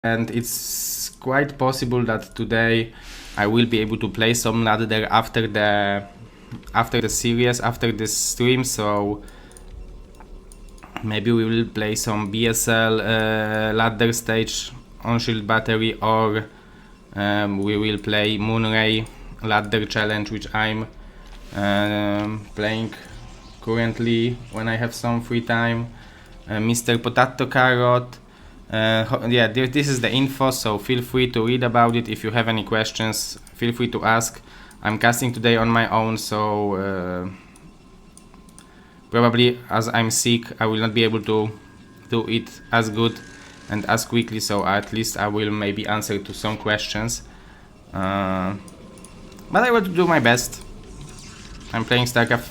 and it's quite possible that today I will be able to play some ladder after the series, after this stream. So maybe we will play some BSL ladder stage on Shield Battery, or we will play Moonray ladder challenge, which I'm playing currently when I have some free time. Mr. Potato Carrot. Yeah, this is the info, so feel free to read about it. If you have any questions, feel free to ask. I'm casting today on my own, so probably as I'm sick, I will not be able to do it as good and as quickly, so at least I will maybe answer to some questions. But I will do my best. I'm playing StarCraft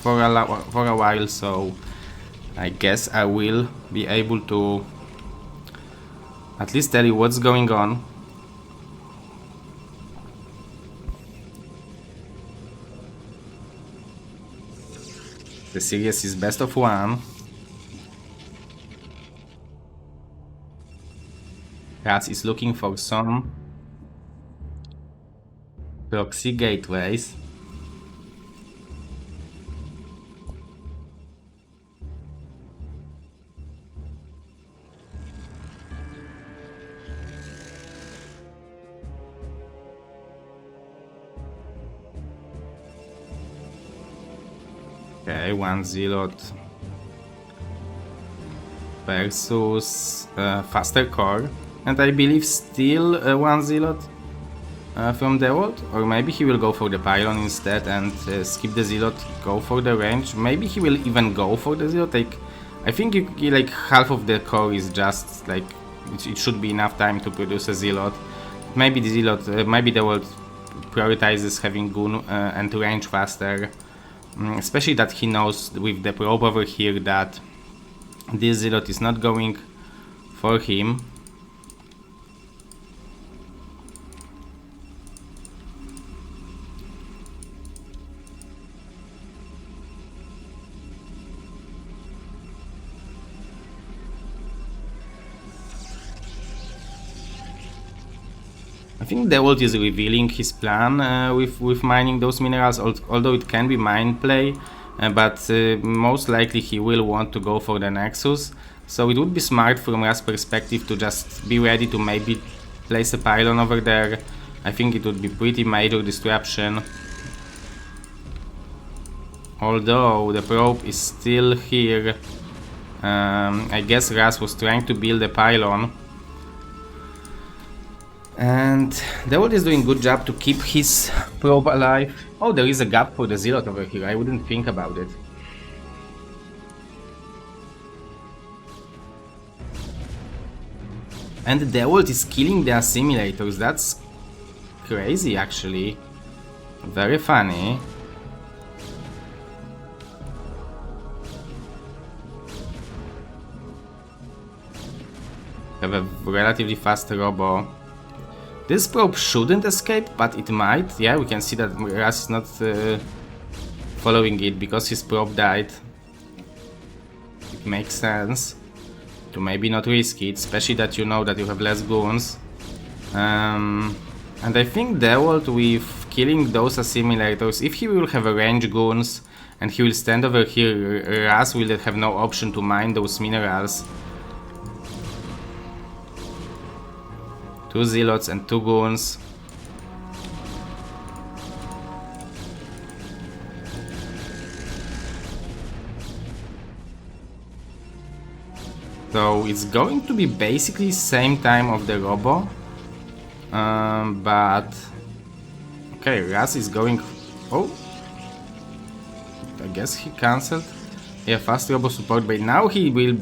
for a while, so I guess I will be able to at least tell you what's going on. The series is best of one. Raz is looking for some proxy gateways. Okay, 1 Zealot versus faster core, and I believe still 1 Zealot from Dawid, or maybe he will go for the pylon instead and skip the Zealot, go for the range. Maybe he will even go for the Zealot. Like, I think like half of the core is just like it should be enough time to produce a Zealot. Maybe the Zealot, maybe Dawid prioritizes having Goon and range faster. Especially that he knows with the probe over here that this Zealot is not going for him. I think Dawid is revealing his plan with mining those minerals, although it can be mind play, but most likely he will want to go for the Nexus. So it would be smart from Raz's perspective to just be ready to maybe place a pylon over there. I think it would be pretty major disruption. Although the probe is still here, I guess Raz was trying to build a pylon. And Dawid is doing a good job to keep his probe alive. Oh, there is a gap for the Zealot over here. I wouldn't think about it. And Dawid is killing the assimilators. That's crazy, actually. Very funny. Have a relatively fast robo. This probe shouldn't escape, but it might. Yeah, we can see that Raz is not following it because his probe died. It makes sense to maybe not risk it, especially that you know that you have less goons. And I think Dawid, with killing those assimilators, if he will have a range goons and he will stand over here, Raz will have no option to mine those minerals. 2 Zealots and 2 goons. So it's going to be basically same time of the robo. But okay, Raz is going. Oh, I guess he cancelled. Yeah, fast robo support, but now he will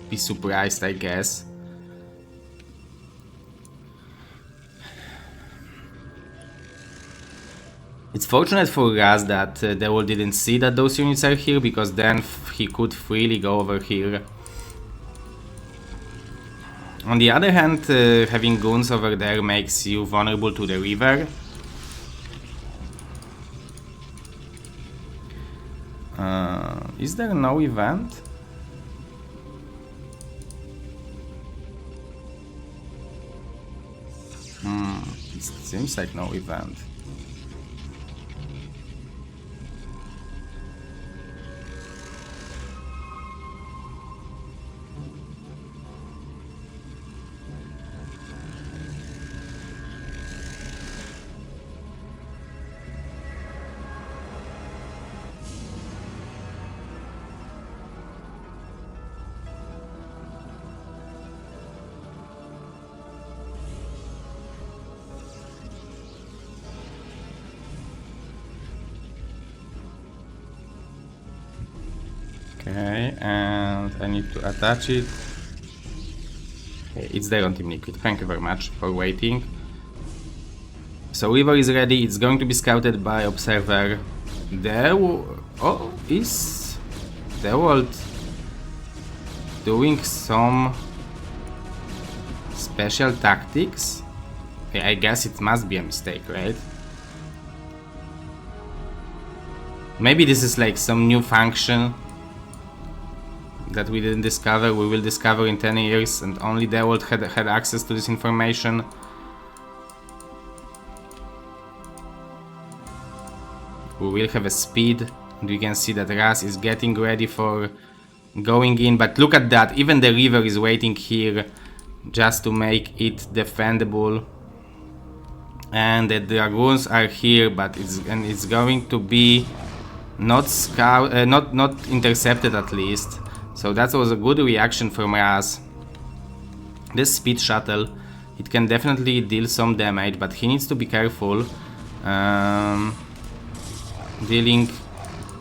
be surprised, I guess. It's fortunate for Raz that Dawid didn't see that those units are here, because then he could freely go over here. On the other hand, having goons over there makes you vulnerable to the river. Is there no event? It seems like no event. Okay, and I need to attach it. Okay, it's there on Team Liquid. Thank you very much for waiting. So river is ready. It's going to be scouted by observer. There, oh, is the world doing some special tactics? Okay, I guess it must be a mistake, right? Maybe this is like some new function that we didn't discover. We will discover in 10 years, and only the world had access to this information. We will have a speed, and we can see that Ras is getting ready for going in, but look at that, even the river is waiting here just to make it defendable. And the dragoons are here, but it's going to be not intercepted at least. So that was a good reaction from Ras. This speed shuttle, it can definitely deal some damage, but he needs to be careful dealing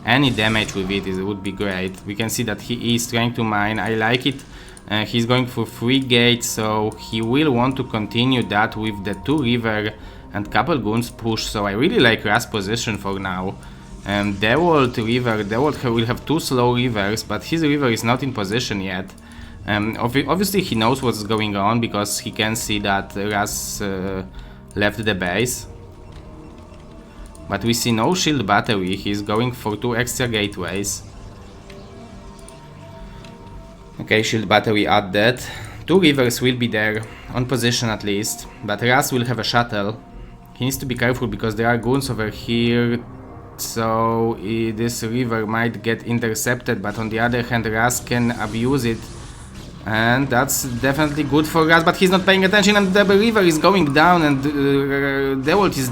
any damage with it. Would be great. We can see that he is trying to mine. I like it. He's going for 3 gates, so he will want to continue that with the 2 river and couple goons push. So I really like Ras' position for now. Dewalt river, Dewalt will have 2 slow rivers, but his river is not in position yet. Obviously he knows what's going on because he can see that Ras left the base. But we see no shield battery. He's going for 2 extra gateways. Okay, shield battery added. 2 rivers will be there, on position at least. But Ras will have a shuttle. He needs to be careful because there are goons over here. So this river might get intercepted, but on the other hand Ras can abuse it. And that's definitely good for Ras, but he's not paying attention, and the river is going down, and Dewalt is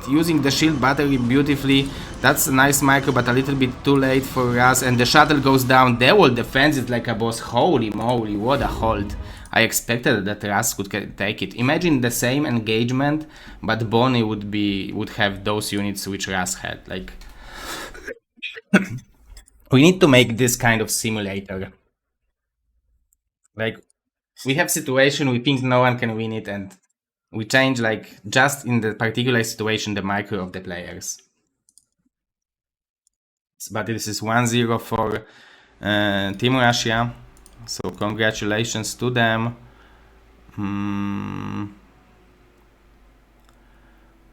using the shield battery beautifully. That's a nice micro, but a little bit too late for Ras, and the shuttle goes down. Dewalt defends it like a boss. Holy moly, what a hold. I expected that Ras could take it. Imagine the same engagement, but Bonnie would have those units which Ras had. Like, we need to make this kind of simulator. Like, we have situation, we think no one can win it, and we change, like, just in the particular situation, the micro of the players. But this is 1-0 for Team Russia. So congratulations to them.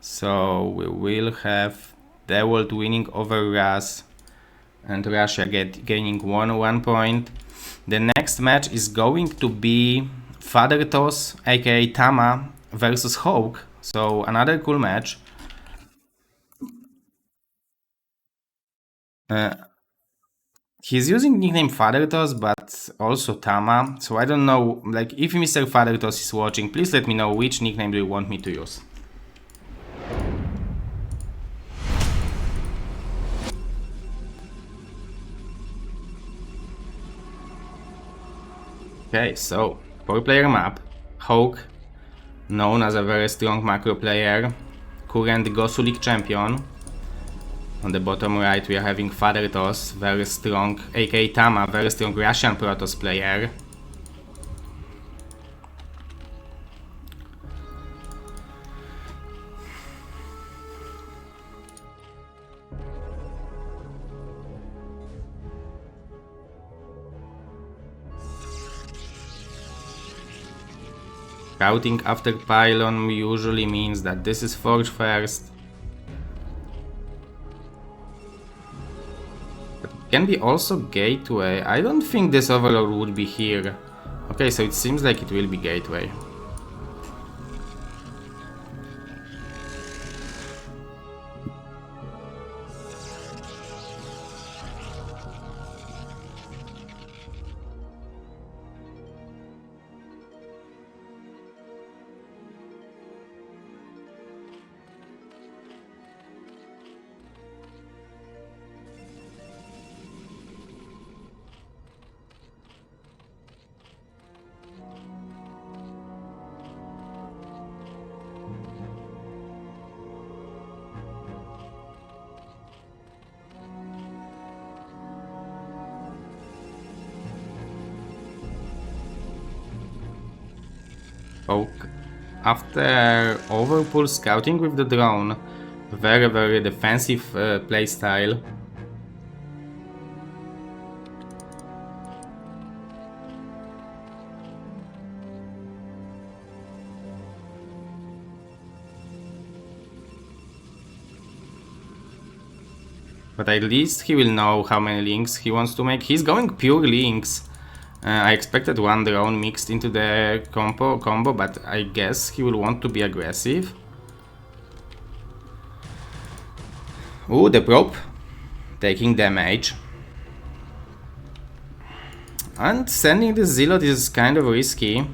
So we will have Dewalt winning over Ras and Russia gaining 1 point. The next match is going to be Father Toss, aka Tama, versus Hawk. So another cool match. He's using nickname Fathertos, but also Tama, so I don't know, like, if Mr. Fathertos is watching, please let me know which nickname do you want me to use. Okay, so 4-player map. Hawk, known as a very strong macro player, current Gosu League champion. On the bottom right we are having Father Toss, very strong, aka Tama, very strong Russian Protoss player. Scouting after pylon usually means that this is Forge first. Can be also gateway. I don't think this overlord would be here. Okay, so it seems like it will be gateway. So after overpool scouting with the drone, very defensive playstyle. But at least he will know how many links he wants to make. He's going pure links. I expected one drone mixed into the combo, but I guess he will want to be aggressive. Ooh, the probe taking damage. And sending the Zealot is kind of risky.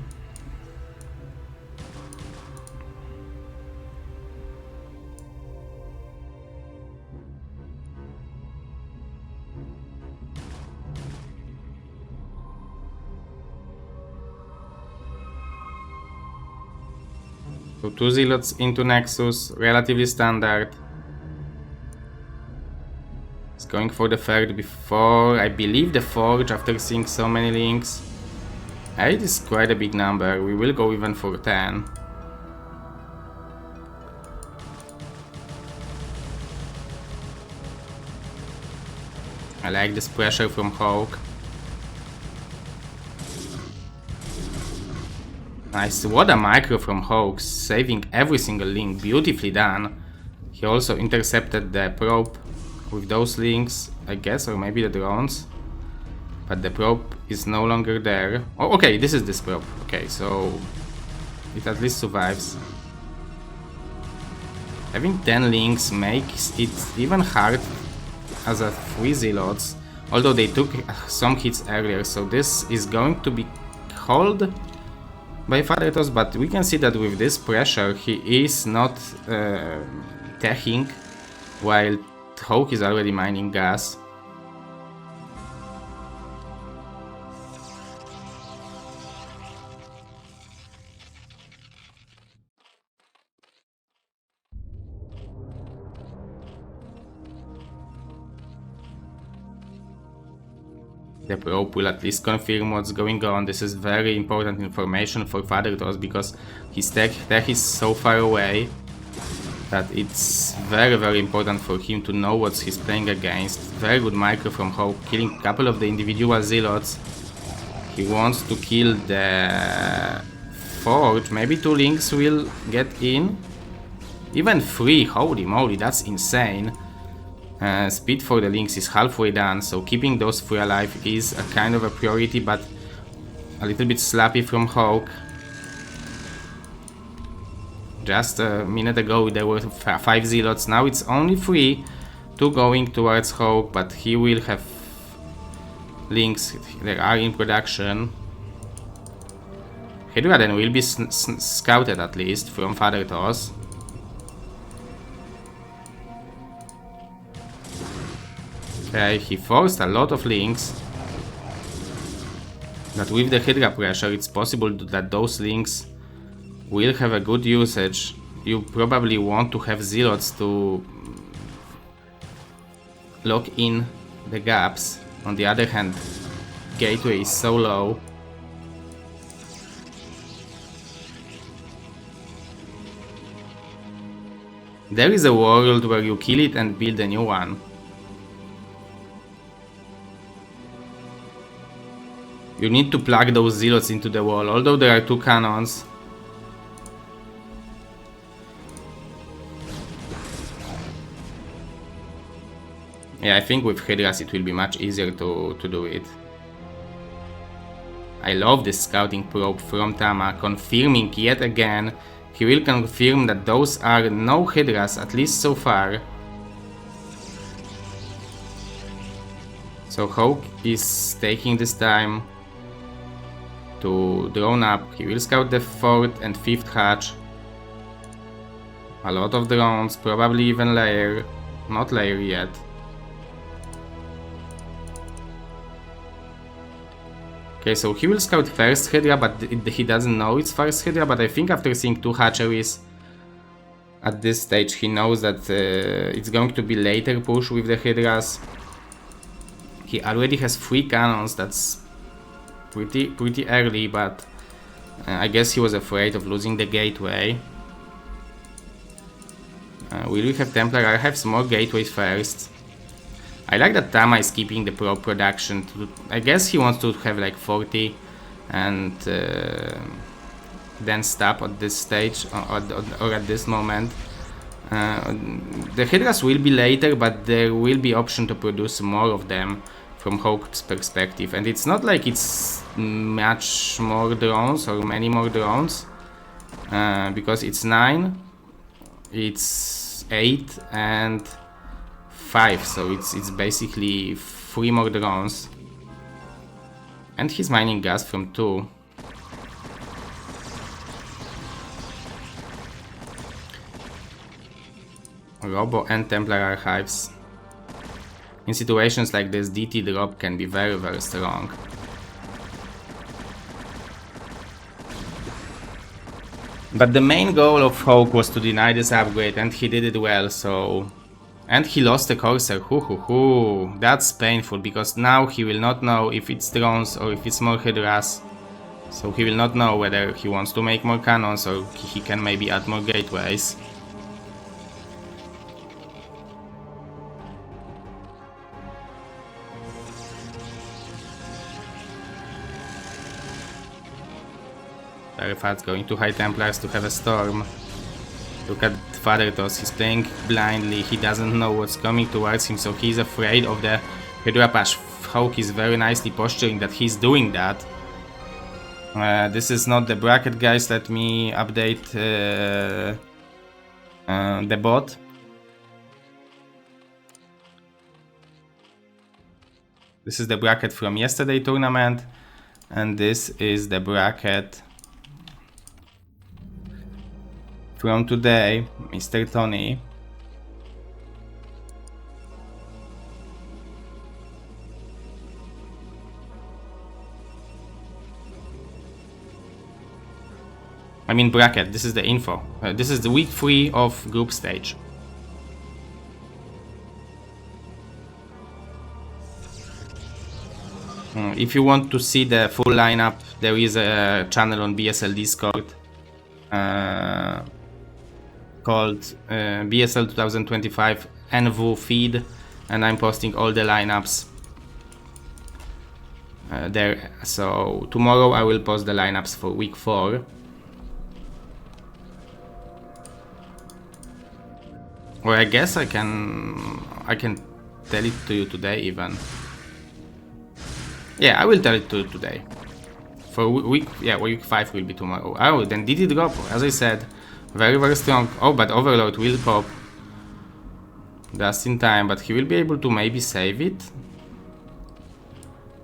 So 2 Zealots into Nexus, relatively standard. He's going for the third before, I believe, the Forge after seeing so many links. 8 is quite a big number, we will go even for 10. I like this pressure from Hawk. Nice, what a micro from Hawk, saving every single link, beautifully done. He also intercepted the probe with those links, I guess, or maybe the drones. But the probe is no longer there. Oh, okay, this is this probe. Okay, so it at least survives. Having 10 links makes it even hard as a 3 Zealots, although they took some hits earlier, so this is going to be called by Fathertos, but we can see that with this pressure he is not teching, while Hawk is already mining gas. The probe will at least confirm what's going on. This is very important information for Fathertos because his tech is so far away that it's very important for him to know what he's playing against. Very good micro from Hawk, killing a couple of the individual Zealots. He wants to kill the Forge. Maybe 2 links will get in. Even 3, holy moly, that's insane. Speed for the links is halfway done, so keeping those 3 alive is a kind of a priority, but a little bit slappy from Hawk. Just a minute ago there were 5 Zealots, now it's only 3, 2 going towards Hawk, but he will have links that are in production. Hydra then will be scouted at least from Fathertos. Okay, he forced a lot of links. But with the Hydra pressure, it's possible that those links will have a good usage. You probably want to have Zealots to lock in the gaps. On the other hand, gateway is so low. There is a world where you kill it and build a new one. You need to plug those Zealots into the wall, although there are 2 cannons. Yeah, I think with Hydras it will be much easier to do it. I love this scouting probe from Tama, confirming yet again. He will confirm that those are no Hydras, at least so far. So Hawk is taking this time to drone up. He will scout the 4th and 5th hatch. A lot of drones, probably even layer. Not layer yet. Okay, so he will scout first Hydra, but he doesn't know it's first Hydra, but I think after seeing 2 hatcheries at this stage he knows that it's going to be later push with the Hydras. He already has 3 cannons, that's pretty early, but I guess he was afraid of losing the gateway. Will we have Templar? I have some more gateways first. I like that Tama is keeping the probe production. I guess he wants to have like 40 and then stop at this stage or at this moment. The Hydras will be later, but there will be option to produce more of them from Hawk's perspective. And it's not like it's much more drones or many more drones, because it's 9, it's 8 and 5, so it's basically 3 more drones. And he's mining gas from 2. Robo and Templar archives. In situations like this, DT drop can be very, very strong. But the main goal of Hawk was to deny this upgrade, and he did it well, so... And he lost the Corsair, that's painful, because now he will not know if it's drones or if it's more Hydras. So he will not know whether he wants to make more cannons or he can maybe add more gateways. Very fast, going to High Templars to have a storm. Look at Father Tos, he's playing blindly, he doesn't know what's coming towards him, so he's afraid of the Hydra Push. Hawk is very nicely posturing that he's doing that. This is not the bracket, guys, let me update the bot. This is the bracket from yesterday tournament, and this is the bracket from today, Mr. Tony. I mean bracket, this is the info. This is the week 3 of group stage. If you want to see the full lineup, there is a channel on BSL Discord called BSL 2025 NV feed, and I'm posting all the lineups there. So tomorrow I will post the lineups for week 4. Or I guess I can tell it to you today even. Yeah, I will tell it to you today. For week 5 will be tomorrow. Oh, then did it drop? As I said, very, very strong. Oh, but Overlord will pop just in time, but he will be able to maybe save it.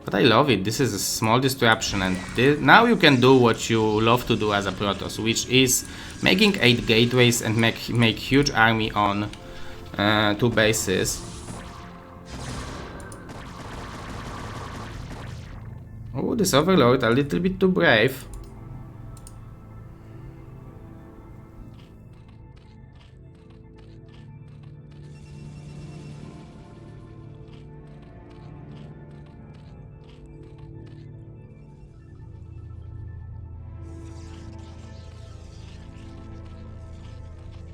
But I love it. This is a small disruption, and now you can do what you love to do as a Protoss, which is making 8 gateways and make huge army on 2 bases. Oh, this Overlord a little bit too brave.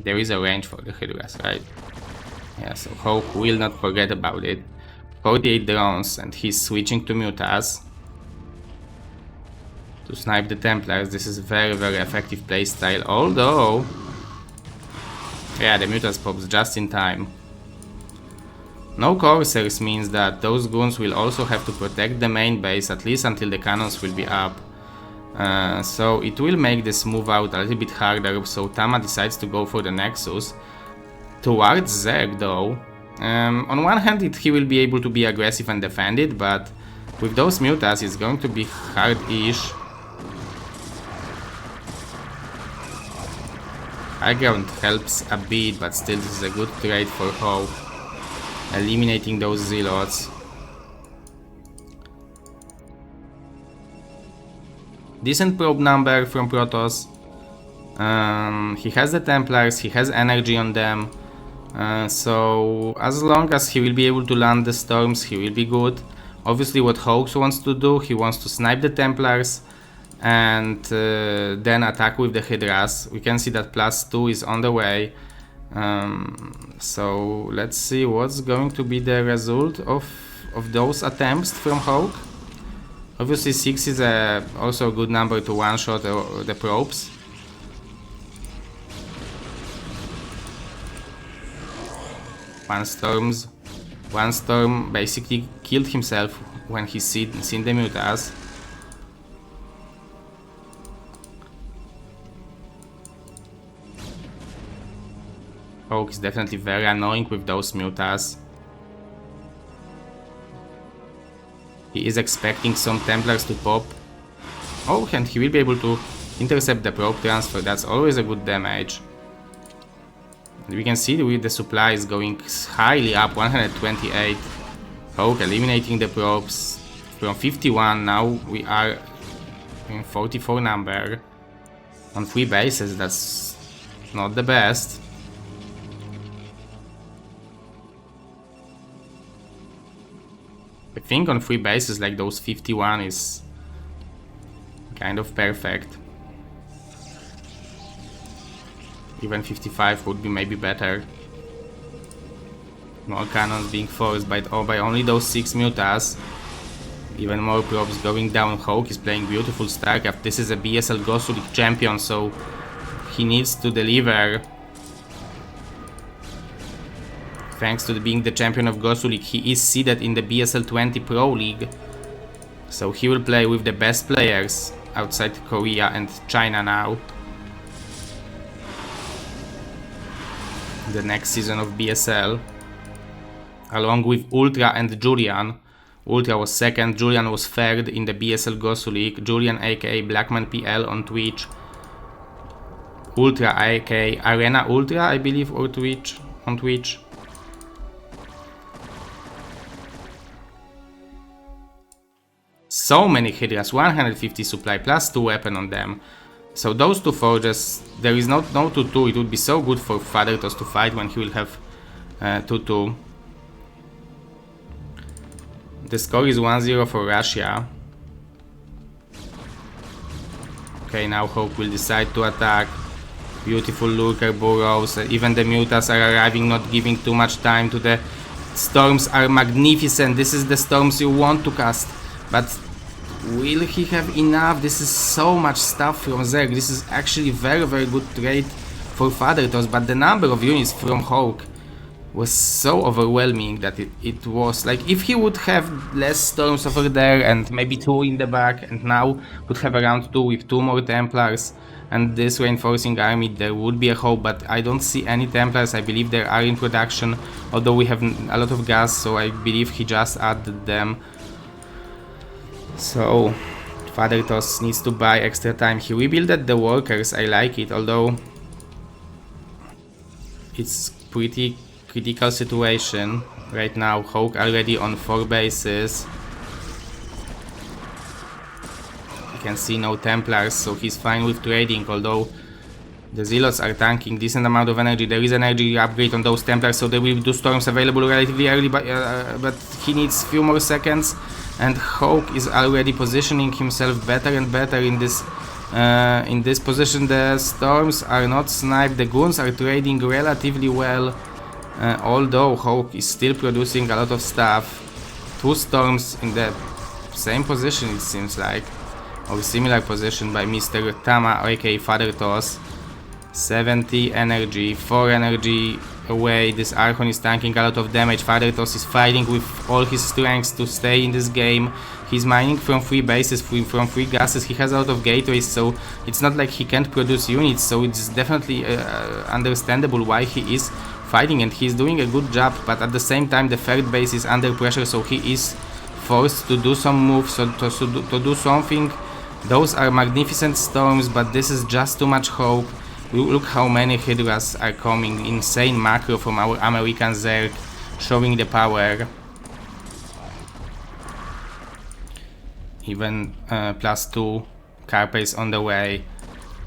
There is a range for the Hydras, right? Yeah, so Hawk will not forget about it. 48 drones, and he's switching to Mutas to snipe the Templars. This is very, very effective playstyle, although... Yeah, the Mutas pops just in time. No Corsairs means that those goons will also have to protect the main base, at least until the cannons will be up. So it will make this move out a little bit harder, so Tama decides to go for the Nexus. Towards Zerg though, on one hand he will be able to be aggressive and defend it, but with those Mutas it's going to be hard-ish. High ground helps a bit, but still this is a good trade for Hawk, eliminating those Zealots. Decent probe number from Protoss. He has the Templars, he has energy on them, so as long as he will be able to land the storms, he will be good. Obviously what Hawks wants to do, he wants to snipe the Templars and then attack with the Hydras. We can see that +2 is on the way. So let's see what's going to be the result of those attempts from Hawk. Obviously 6 is also a good number to one-shot the probes. One storm basically killed himself when he seen the mutas. Hawk is definitely very annoying with those mutas. He is expecting some Templars to pop. Oh, and he will be able to intercept the probe transfer. That's always a good damage. And we can see with the supply is going highly up, 128. Hawk eliminating the probes from 51. Now we are in 44 number. On 3 bases, that's not the best. I think on 3 bases like those 51 is kind of perfect. Even 55 would be maybe better. More cannons being forced by only those 6 mutas. Even more probes going down. Hawk is playing beautiful StarCraft. This is a BSL League champion, so he needs to deliver. Thanks to being the champion of League, he is seeded in the BSL 20 Pro League. So he will play with the best players outside Korea and China now. The next season of BSL. Along with Ultra and Julian. Ultra was second, Julian was third in the BSL League. Julian aka Blackman PL on Twitch. Ultra aka Arena Ultra, I believe, or Twitch, on Twitch. So many Hydras, 150 supply plus 2 weapon on them. So those 2 forges, there is no 2-2. It would be so good for Fathertos to fight when he will have 2-2. The score is 1-0 for Russia. Okay, now Hawk will decide to attack. Beautiful lurker burrows. Even the mutas are arriving, not giving too much time to the storms. Are magnificent. This is the storms you want to cast. But will he have enough? This is so much stuff from Zerg. This is actually very good trade for Fathertos, but the number of units from Hawk was so overwhelming that it was like if he would have less storms over there and maybe 2 in the back, and now would have around 2 with 2 more Templars and this reinforcing army, there would be a hope, but I don't see any Templars. I believe there are in production, although we have a lot of gas, so I believe he just added them. So Fathertos needs to buy extra time. He rebuilded the workers, I like it, although it's pretty critical situation right now. Hawk already on 4 bases. You can see no Templars, so he's fine with trading, although the Zealots are tanking decent amount of energy. There is an energy upgrade on those Templars, so there will be 2 storms available relatively early, but he needs few more seconds. And Hawk is already positioning himself better and better in this position. The storms are not sniped, the goons are trading relatively well, although Hawk is still producing a lot of stuff. 2 storms in the same position, it seems like, or similar position by Mr. Tama aka Fathertos. 70 energy, 4 energy away. This Archon is tanking a lot of damage. Fathertos is fighting with all his strengths to stay in this game. He's mining from 3 bases, from 3 gases. He has a lot of gateways, so it's not like he can't produce units, so it's definitely understandable why he is fighting, and he's doing a good job, but at the same time the 3rd base is under pressure, so he is forced to do some moves, so to do something. Those are magnificent storms, but this is just too much Hawk. Look how many Hydras are coming. Insane macro from our American Zerg, showing the power. Even +2 Carpace on the way.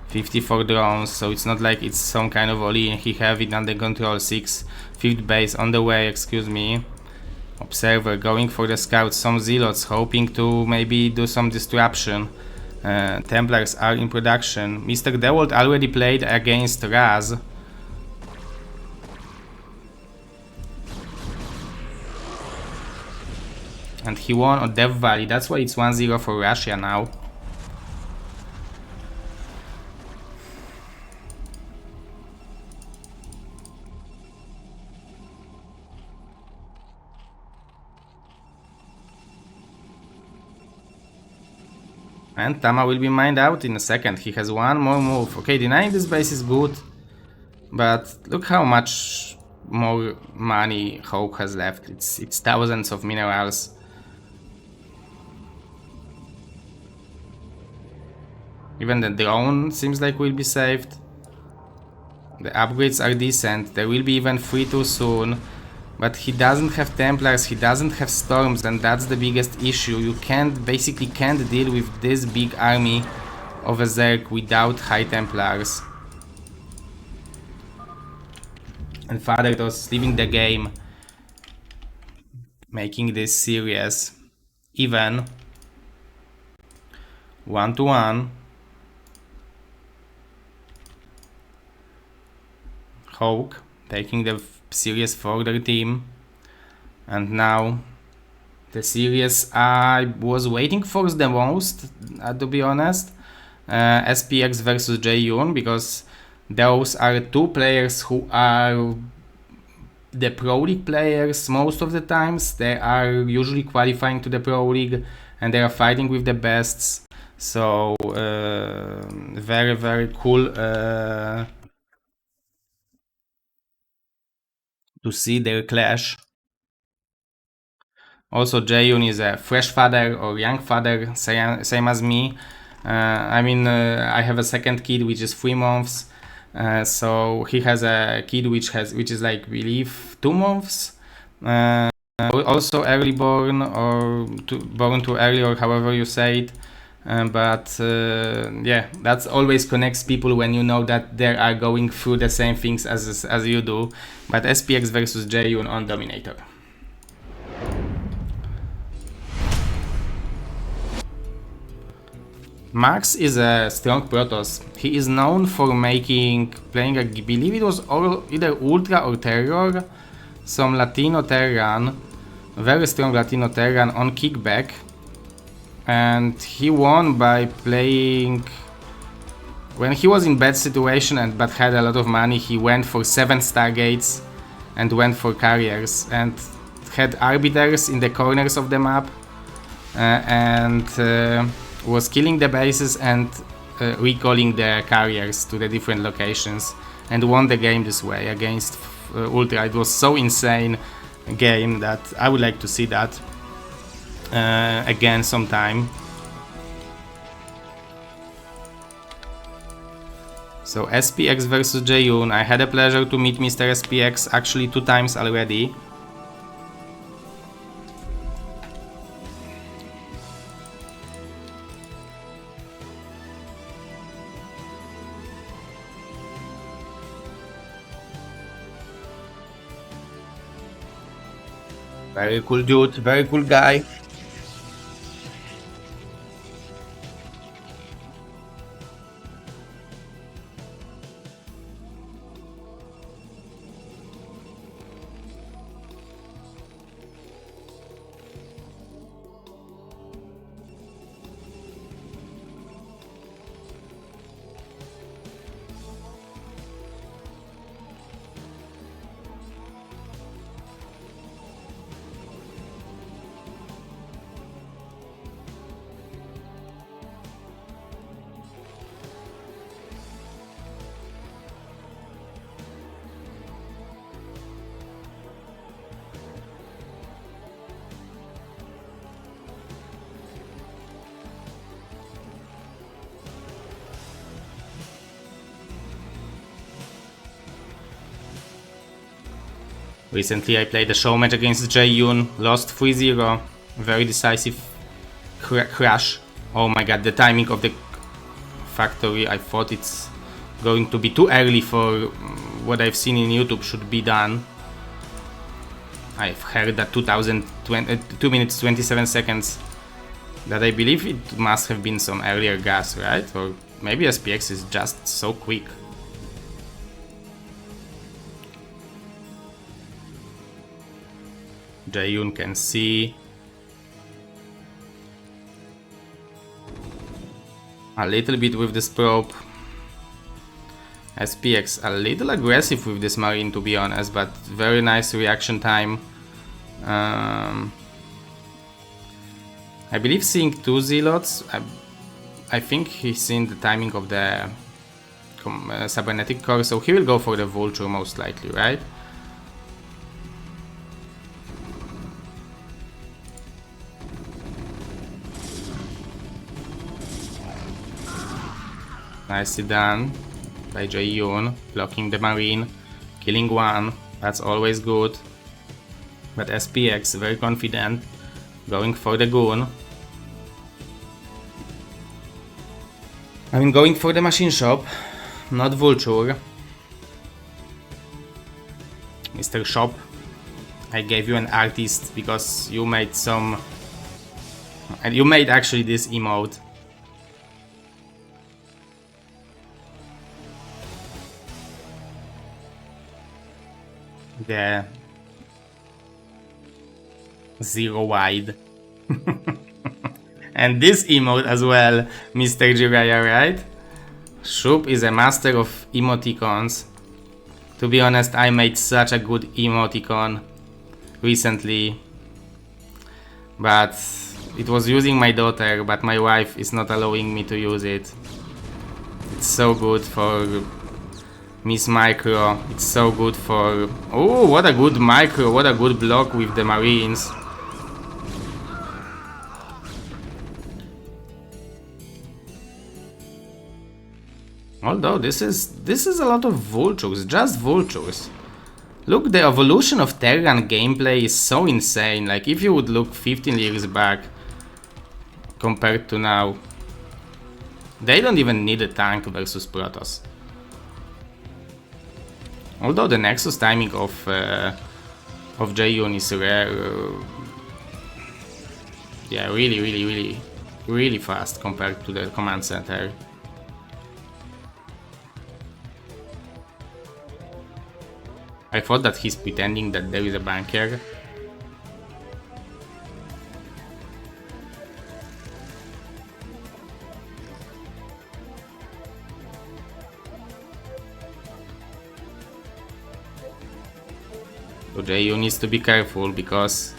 54 drones, so it's not like it's some kind of all-in. He have it under control. 5th base on the way, excuse me. Observer going for the scouts. Some Zealots hoping to maybe do some disruption. Templars are in production. Mr. DeWalt already played against Raz. And he won on Death Valley, that's why it's 1-0 for Russia now. And Tama will be mined out in a second. He has one more move. Okay, denying this base is good. But look how much more money Hawk has left. It's thousands of minerals. Even the drone seems like will be saved. The upgrades are decent. There will be even 3 too soon. But he doesn't have Templars, he doesn't have Storms, and that's the biggest issue. You basically can't deal with this big army of a Zerg without high Templars. And Fathertos leaving the game, making this serious. Even 1-1. Hawk taking the series for their team, and now the series I was waiting for the most, to be honest. SPX versus Jaeyun, because those are two players who are the Pro League players most of the times. They are usually qualifying to the Pro League and they are fighting with the bests. So very, very cool to see their clash. Also, Jaeyun is a fresh father or young father, same as me. I have a second kid which is 3 months. So he has a kid which is like, I believe, 2 months. Also early born or born too early, or however you say it. Yeah, that always connects people when you know that they are going through the same things as you do. But SPX versus Jaeyun on Dominator. Max is a strong Protoss. He is known for playing, I believe it was either Ultra or Terror, some Latino Terran, very strong Latino Terran on kickback. And he won by playing, when he was in bad situation but had a lot of money, he went for 7 Stargates and went for carriers and had arbiters in the corners of the map and was killing the bases and recalling the carriers to the different locations, and won the game this way against Ultra. It was so insane game that I would like to see that again sometime. So SPX versus Jaeyun. I had a pleasure to meet Mr. SPX actually 2 times already. Very cool dude, very cool guy. Recently I played a show match against Jaeyun, lost 3-0, very decisive crash. Oh my god, the timing of the factory, I thought it's going to be too early for what I've seen in YouTube should be done. I've heard that 2 minutes 27 seconds That I believe it must have been some earlier gas, right? Or maybe SPX is just so quick. Jaeyoon can see. A little bit with this probe. SPX a little aggressive with this Marine, to be honest, but very nice reaction time. I believe seeing 2 Zealots, I think he's seen the timing of the cybernetic core, so he will go for the Vulture most likely, right? Nicely done by Jaeyoon, blocking the Marine, killing one, that's always good. But SPX very confident, going for the Goon. I mean, going for the machine shop, not Vulture. Mr. Shop, I gave you an artist because you made some... And you made actually this emote. The zero wide. And this emote as well, Mr. Jiraiya, right? Shoop is a master of emoticons. To be honest, I made such a good emoticon recently, but it was using my daughter, but my wife is not allowing me to use it. It's so good for Miss Micro, it's so good for... Oh, what a good micro, what a good block with the Marines. Although this is a lot of Vultures, just Vultures. Look, the evolution of Terran gameplay is so insane. Like, if you would look 15 years back compared to now, they don't even need a tank versus Protoss. Although the Nexus timing of Jaeyoon is rare, yeah, really fast compared to the command center. I thought that he's pretending that there is a bunker. So Jaeyoon needs to be careful because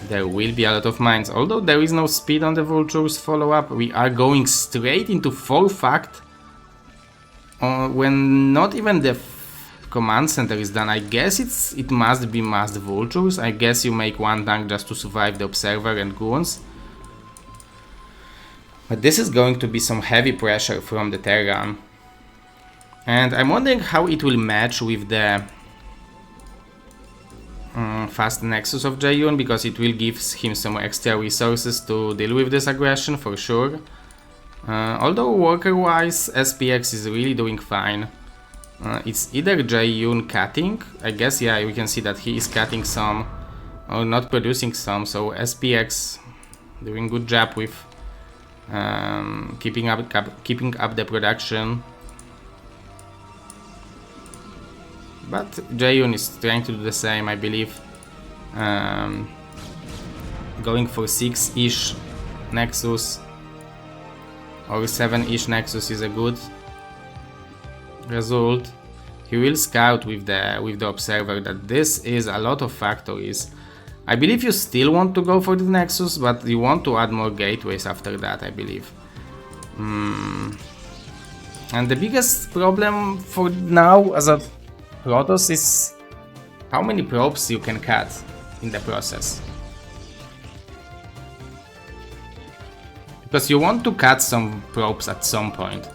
there will be a lot of mines. Although there is no speed on the Vulture's follow-up, we are going straight into 4 fact when not even the command center is done. I guess it must be massed Vultures. I guess you make 1 tank just to survive the Observer and Goons. But this is going to be some heavy pressure from the Terran. And I'm wondering how it will match with the fast Nexus of Jaeyoon, because it will give him some extra resources to deal with this aggression for sure. Although worker-wise, SPX is really doing fine. It's either Jaeyoon cutting, I guess, yeah, we can see that he is cutting some, or not producing some, so SPX doing good job with keeping up the production. But Jaeyoon is trying to do the same, I believe. Going for 6-ish Nexus or 7-ish Nexus is a good result. He will scout with the Observer that this is a lot of factories. I believe you still want to go for the Nexus, but you want to add more gateways after that, I believe. And the biggest problem for now as a Protoss is how many probes you can cut in the process. Because you want to cut some probes at some point,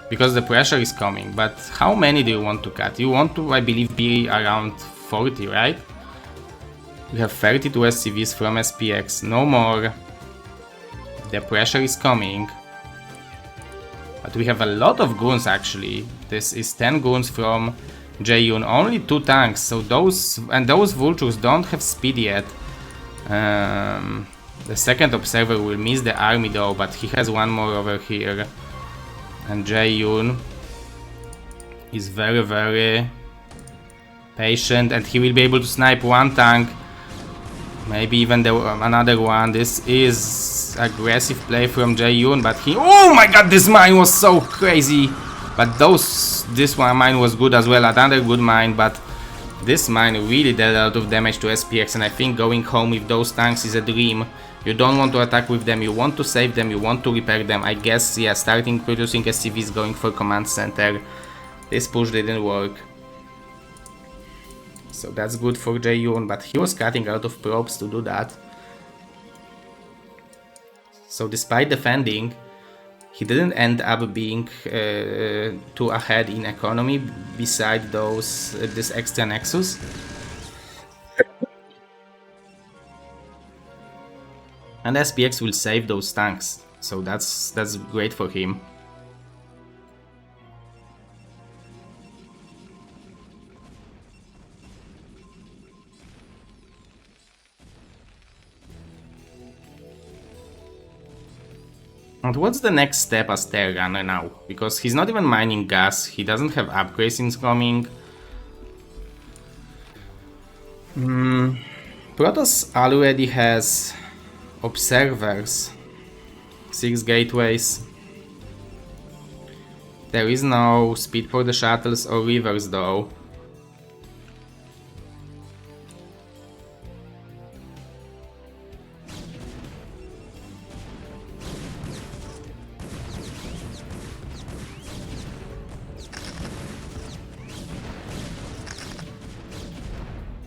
because the pressure is coming, but how many do you want to cut? You want to, I believe, be around 40, right? We have 32 SCVs from SPX, no more. The pressure is coming. But we have a lot of goons actually. This is 10 goons from Jaeyoon, only 2 tanks, so those Vultures don't have speed yet. The second observer will miss the army though, but he has one more over here. And Jae-yoon is very patient, and he will be able to snipe one tank, maybe even another one. This is aggressive play from Jae-yoon, but he... Oh my god, this mine was so crazy! But this one mine was good as well, another good mine, but this mine really did a lot of damage to SPX, and I think going home with those tanks is a dream. You don't want to attack with them, you want to save them, you want to repair them. I guess, yeah, starting producing SCVs, going for command center. This push didn't work. So that's good for Jae-yoon, but he was cutting a lot of probes to do that. So despite defending, he didn't end up being too ahead in economy beside those this extra nexus. And SPX will save those tanks, so that's great for him. And what's the next step as Terra Runner now? Because he's not even mining gas, he doesn't have upgrades incoming. Protoss already has observers, 6 gateways. There is no speed for the shuttles or rivers though.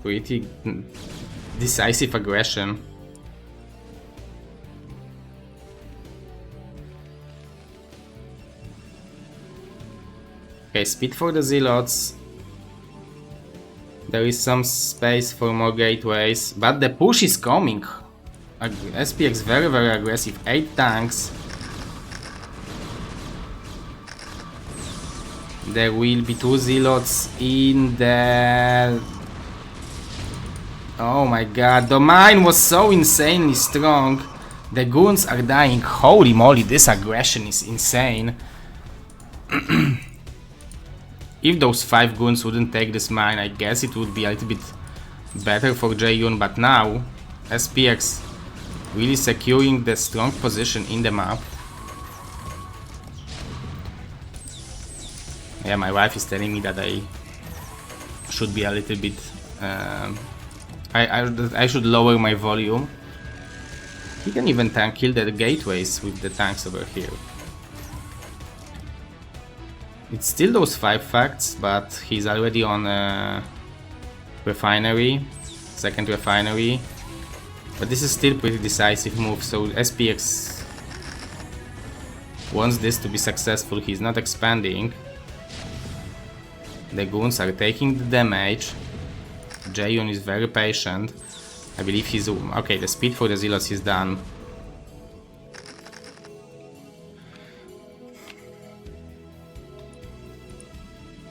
Pretty decisive aggression. Okay, speed for the zealots. There is some space for more gateways, but the push is coming. SPX very aggressive, 8 tanks. There will be 2 zealots in the... Oh my god, the mine was so insanely strong. The goons are dying. Holy moly, this aggression is insane. If those 5 goons wouldn't take this mine, I guess it would be a little bit better for Jae-yoon, but now SPX really securing the strong position in the map. Yeah, my wife is telling me that I should be a little bit... I should lower my volume. He can even kill the gateways with the tanks over here. It's still those 5 facts, but he's already on a refinery, second refinery. But this is still pretty decisive move, so SPX wants this to be successful. He's not expanding. The goons are taking the damage. Jae-yoon is very patient. I believe he's... Okay, the speed for the zealots is done.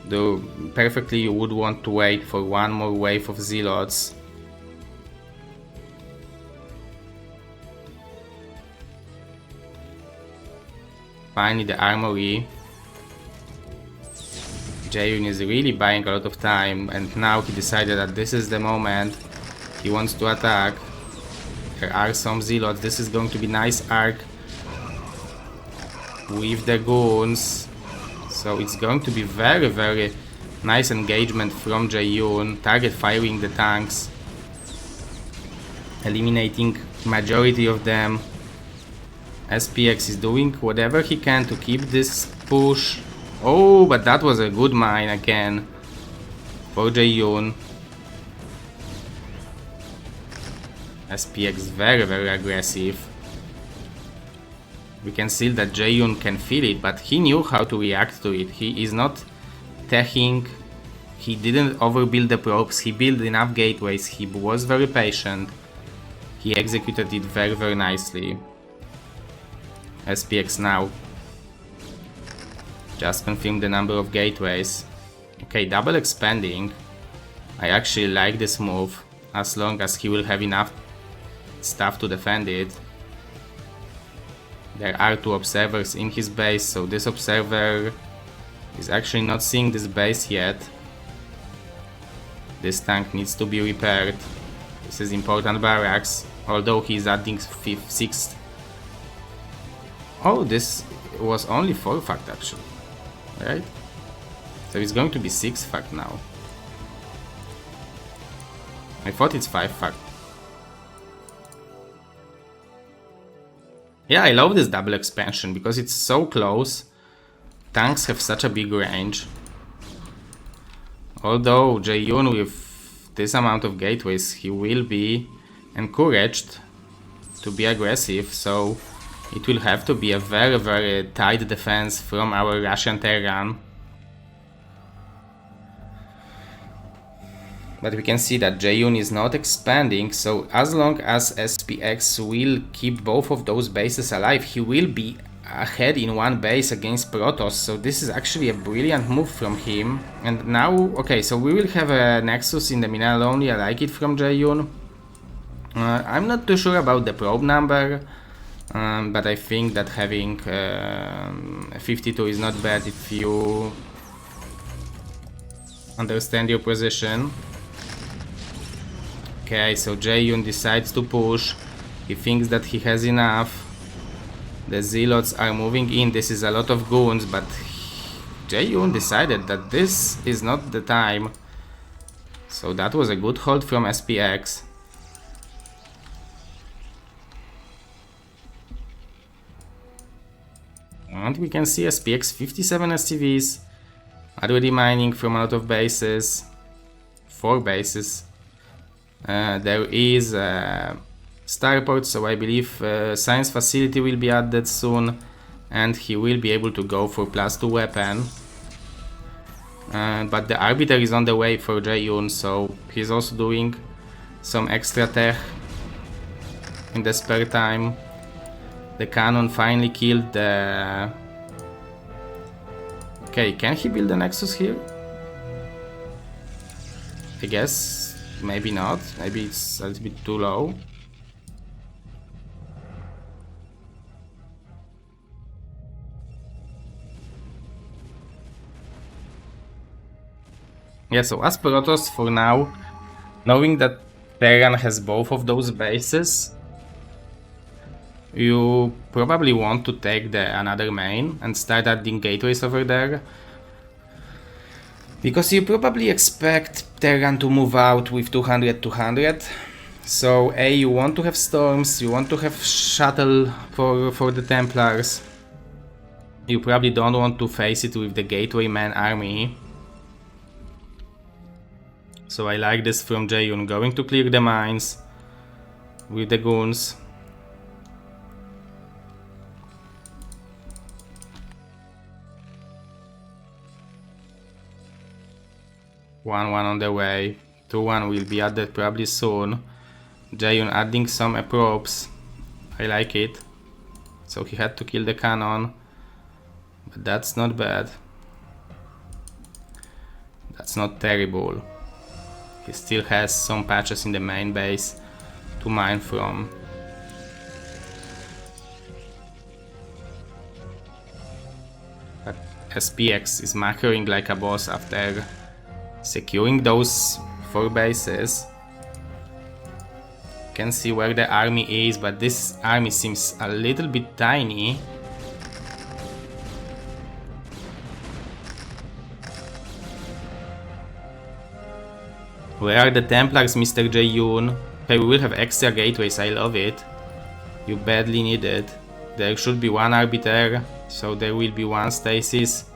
Though perfectly you would want to wait for one more wave of zealots. Finally the armory. Jae-yoon is really buying a lot of time, and now he decided that this is the moment he wants to attack. There are some zealots. This is going to be nice arc with the goons. So it's going to be very nice engagement from Jae-yoon, target firing the tanks, eliminating majority of them. SPX is doing whatever he can to keep this push. Oh, but that was a good mine again for Jae-yoon. SPX very aggressive. We can see that Jae-yoon can feel it, but he knew how to react to it. He is not teching, he didn't overbuild the probes, he built enough gateways, he was very patient. He executed it very nicely. SPX now just confirmed the number of gateways. Okay, double expanding. I actually like this move, as long as he will have enough it's tough to defend it. There are 2 observers in his base, so this observer is actually not seeing this base yet. This tank needs to be repaired. This is important barracks, although he's adding 5th, 6th. Oh, this was only 4 fact actually, right? So it's going to be 6 fact now. I thought it's 5 fact. Yeah, I love this double expansion because it's so close. Tanks have such a big range. Although Jae-yoon with this amount of gateways, he will be encouraged to be aggressive, so it will have to be a very, very tight defense from our Russian Terran. But we can see that Jae-yoon is not expanding, so as long as SPX will keep both of those bases alive, he will be ahead in 1 base against Protoss, so this is actually a brilliant move from him. And now, okay, so we will have a Nexus in the mineral only, I like it from Jae-yoon. I'm not too sure about the probe number, but I think that having 52 is not bad if you understand your position. Okay, so Jae-yoon decides to push. He thinks that he has enough. The Zealots are moving in. This is a lot of goons, but Jae-yoon decided that this is not the time. So that was a good hold from SPX. And we can see SPX 57 SCVs. Already mining from a lot of bases. 4 bases. There is a starport, so I believe science facility will be added soon, and he will be able to go for +2 weapon. But the arbiter is on the way for Jae-yoon, so he's also doing some extra tech in the spare time. The cannon finally killed the... Okay, can he build a Nexus here? I guess maybe not, maybe it's a little bit too low. Yeah, so as Protoss for now, knowing that Terran has both of those bases, you probably want to take the another main and start adding gateways over there. Because you probably expect Terran to move out with 200-200. So you want to have storms, you want to have shuttle for the Templars. You probably don't want to face it with the gateway man army. So I like this from Jae-yoon, going to clear the mines with the goons. One on the way. 2-1 will be added probably soon. Jae-yoon adding some probes. I like it. So he had to kill the cannon. But that's not bad. That's not terrible. He still has some patches in the main base to mine from. But SPX is macroing like a boss after securing those 4 bases. Can see where the army is, but this army seems a little bit tiny. Where are the Templars, Mr. Jae-yoon? Okay, we will have extra gateways, I love it. You badly need it. There should be 1 arbiter, so there will be 1 stasis.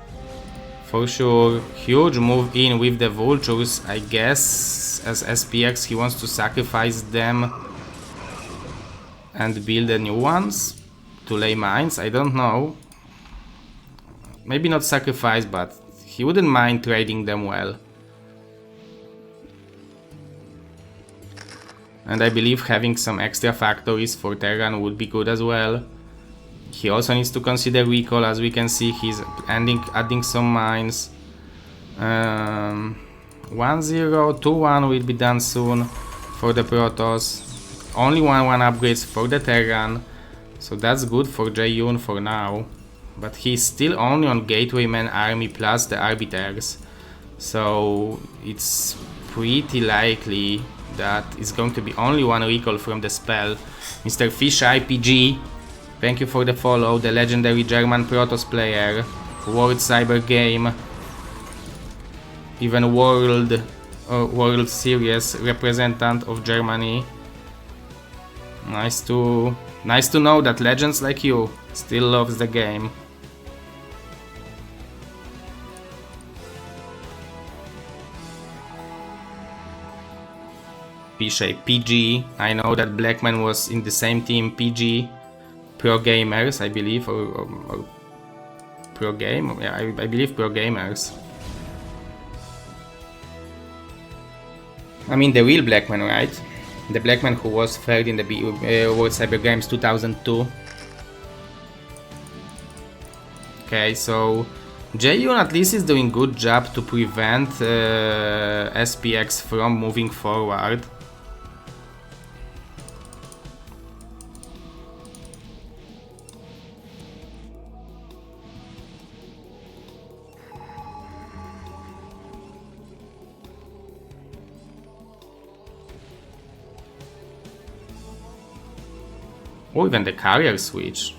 For sure. Huge move in with the vultures. I guess as SPX he wants to sacrifice them and build the new ones to lay mines. I don't know. Maybe not sacrifice, but he wouldn't mind trading them well. And I believe having some extra factories for Terran would be good as well. He also needs to consider recall, as we can see he's adding some mines. 1-0, 2-1 will be done soon for the Protoss. only 1-1 upgrades for the Terran, so that's good for Jae-yoon for now. But he's still only on Gatewayman army plus the Arbiters, so it's pretty likely that it's going to be only 1 recall from the spell. Mr. Fish IPG, thank you for the follow, the legendary German Protoss player, World Cyber Game, even World Series representative of Germany. Nice to know that legends like you still loves the game. Pishay PG, I know that Blackman was in the same team, PG Pro Gamers, I believe, or Pro Game, yeah, I believe Pro Gamers. I mean the real Blackman, right? The Blackman who was third in the World Cyber Games 2002. Okay, so Jae-yoon at least is doing good job to prevent SPX from moving forward. Oh, even the carrier switch.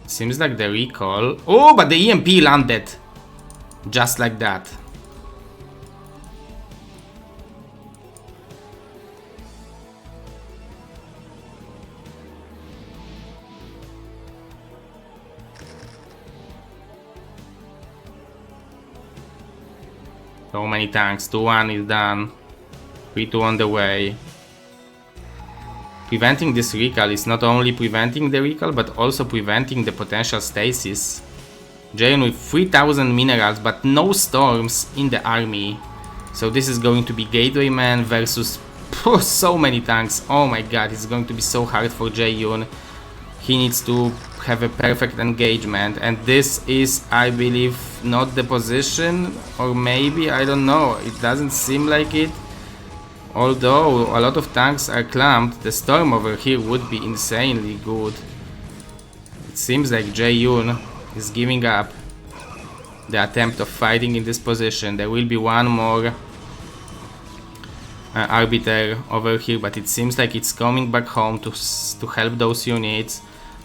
Seems like the recall. Oh, but the EMP landed. Just like that. So many tanks. 2-1 is done. 3-2 on the way. Preventing this recall is not only preventing the recall, but also preventing the potential stasis. Jae-yoon with 3000 minerals, but no storms in the army. So this is going to be Gatewayman versus so many tanks. Oh my god, it's going to be so hard for Jae-yoon. He needs to have a perfect engagement, and this is, I believe, not the position, or maybe, I don't know, it doesn't seem like it. Although a lot of tanks are clamped, the storm over here would be insanely good. It seems like Jae-yoon is giving up the attempt of fighting in this position. There will be one more Arbiter over here, but it seems like it's coming back home to help those units.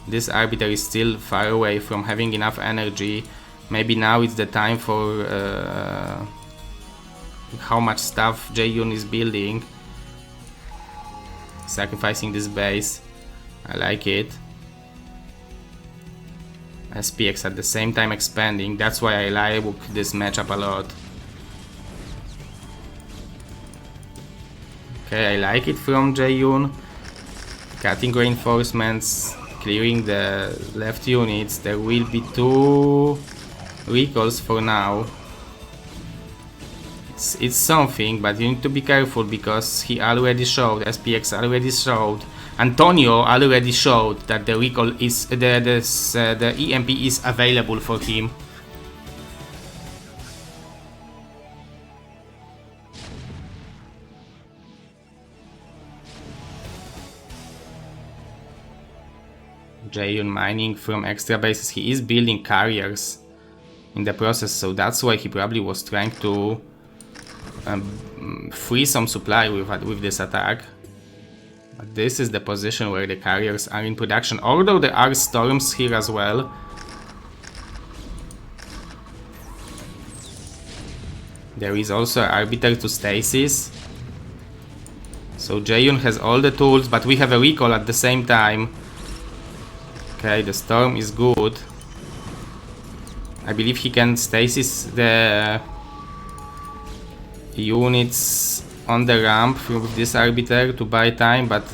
This Arbiter is still far away from having enough energy. Maybe now it's the time for how much stuff Jae-yoon is building. Sacrificing this base. I like it. SPX at the same time expanding. That's why I like this matchup a lot. Okay, I like it from Jae-yoon. Cutting reinforcements, clearing the left units. There will be 2 recalls for now. It's something, but you need to be careful because he already showed, SPX already showed, Antonio already showed that the recall is the EMP is available for him. Jae-yoon mining from extra bases. He is building carriers in the process, so that's why he probably was trying to free some supply with this attack. But this is the position where the carriers are in production, although there are storms here as well. There is also an Arbiter to stasis. So Jae-yoon has all the tools, but we have a recall at the same time. Okay, the storm is good. I believe he can stasis the units on the ramp with this Arbiter to buy time, but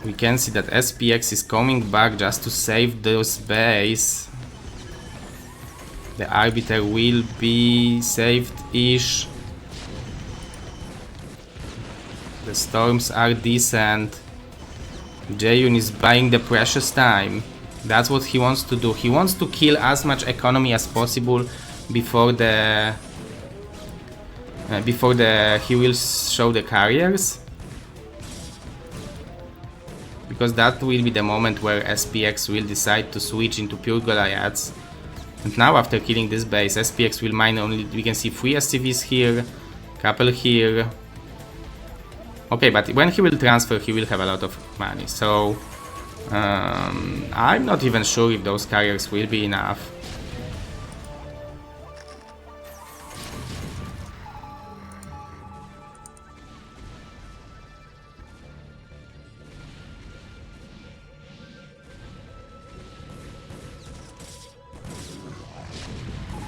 we can see that SPX is coming back just to save those base. The Arbiter will be saved-ish. The storms are decent. Jae-yoon is buying the precious time. That's what he wants to do. He wants to kill as much economy as possible before he will show the carriers. because that will be the moment where SPX will decide to switch into pure Goliaths. And now after killing this base, SPX will mine only, we can see 3 SCVs here, couple here. Okay, but when he will transfer, he will have a lot of money, so I'm not even sure if those carriers will be enough.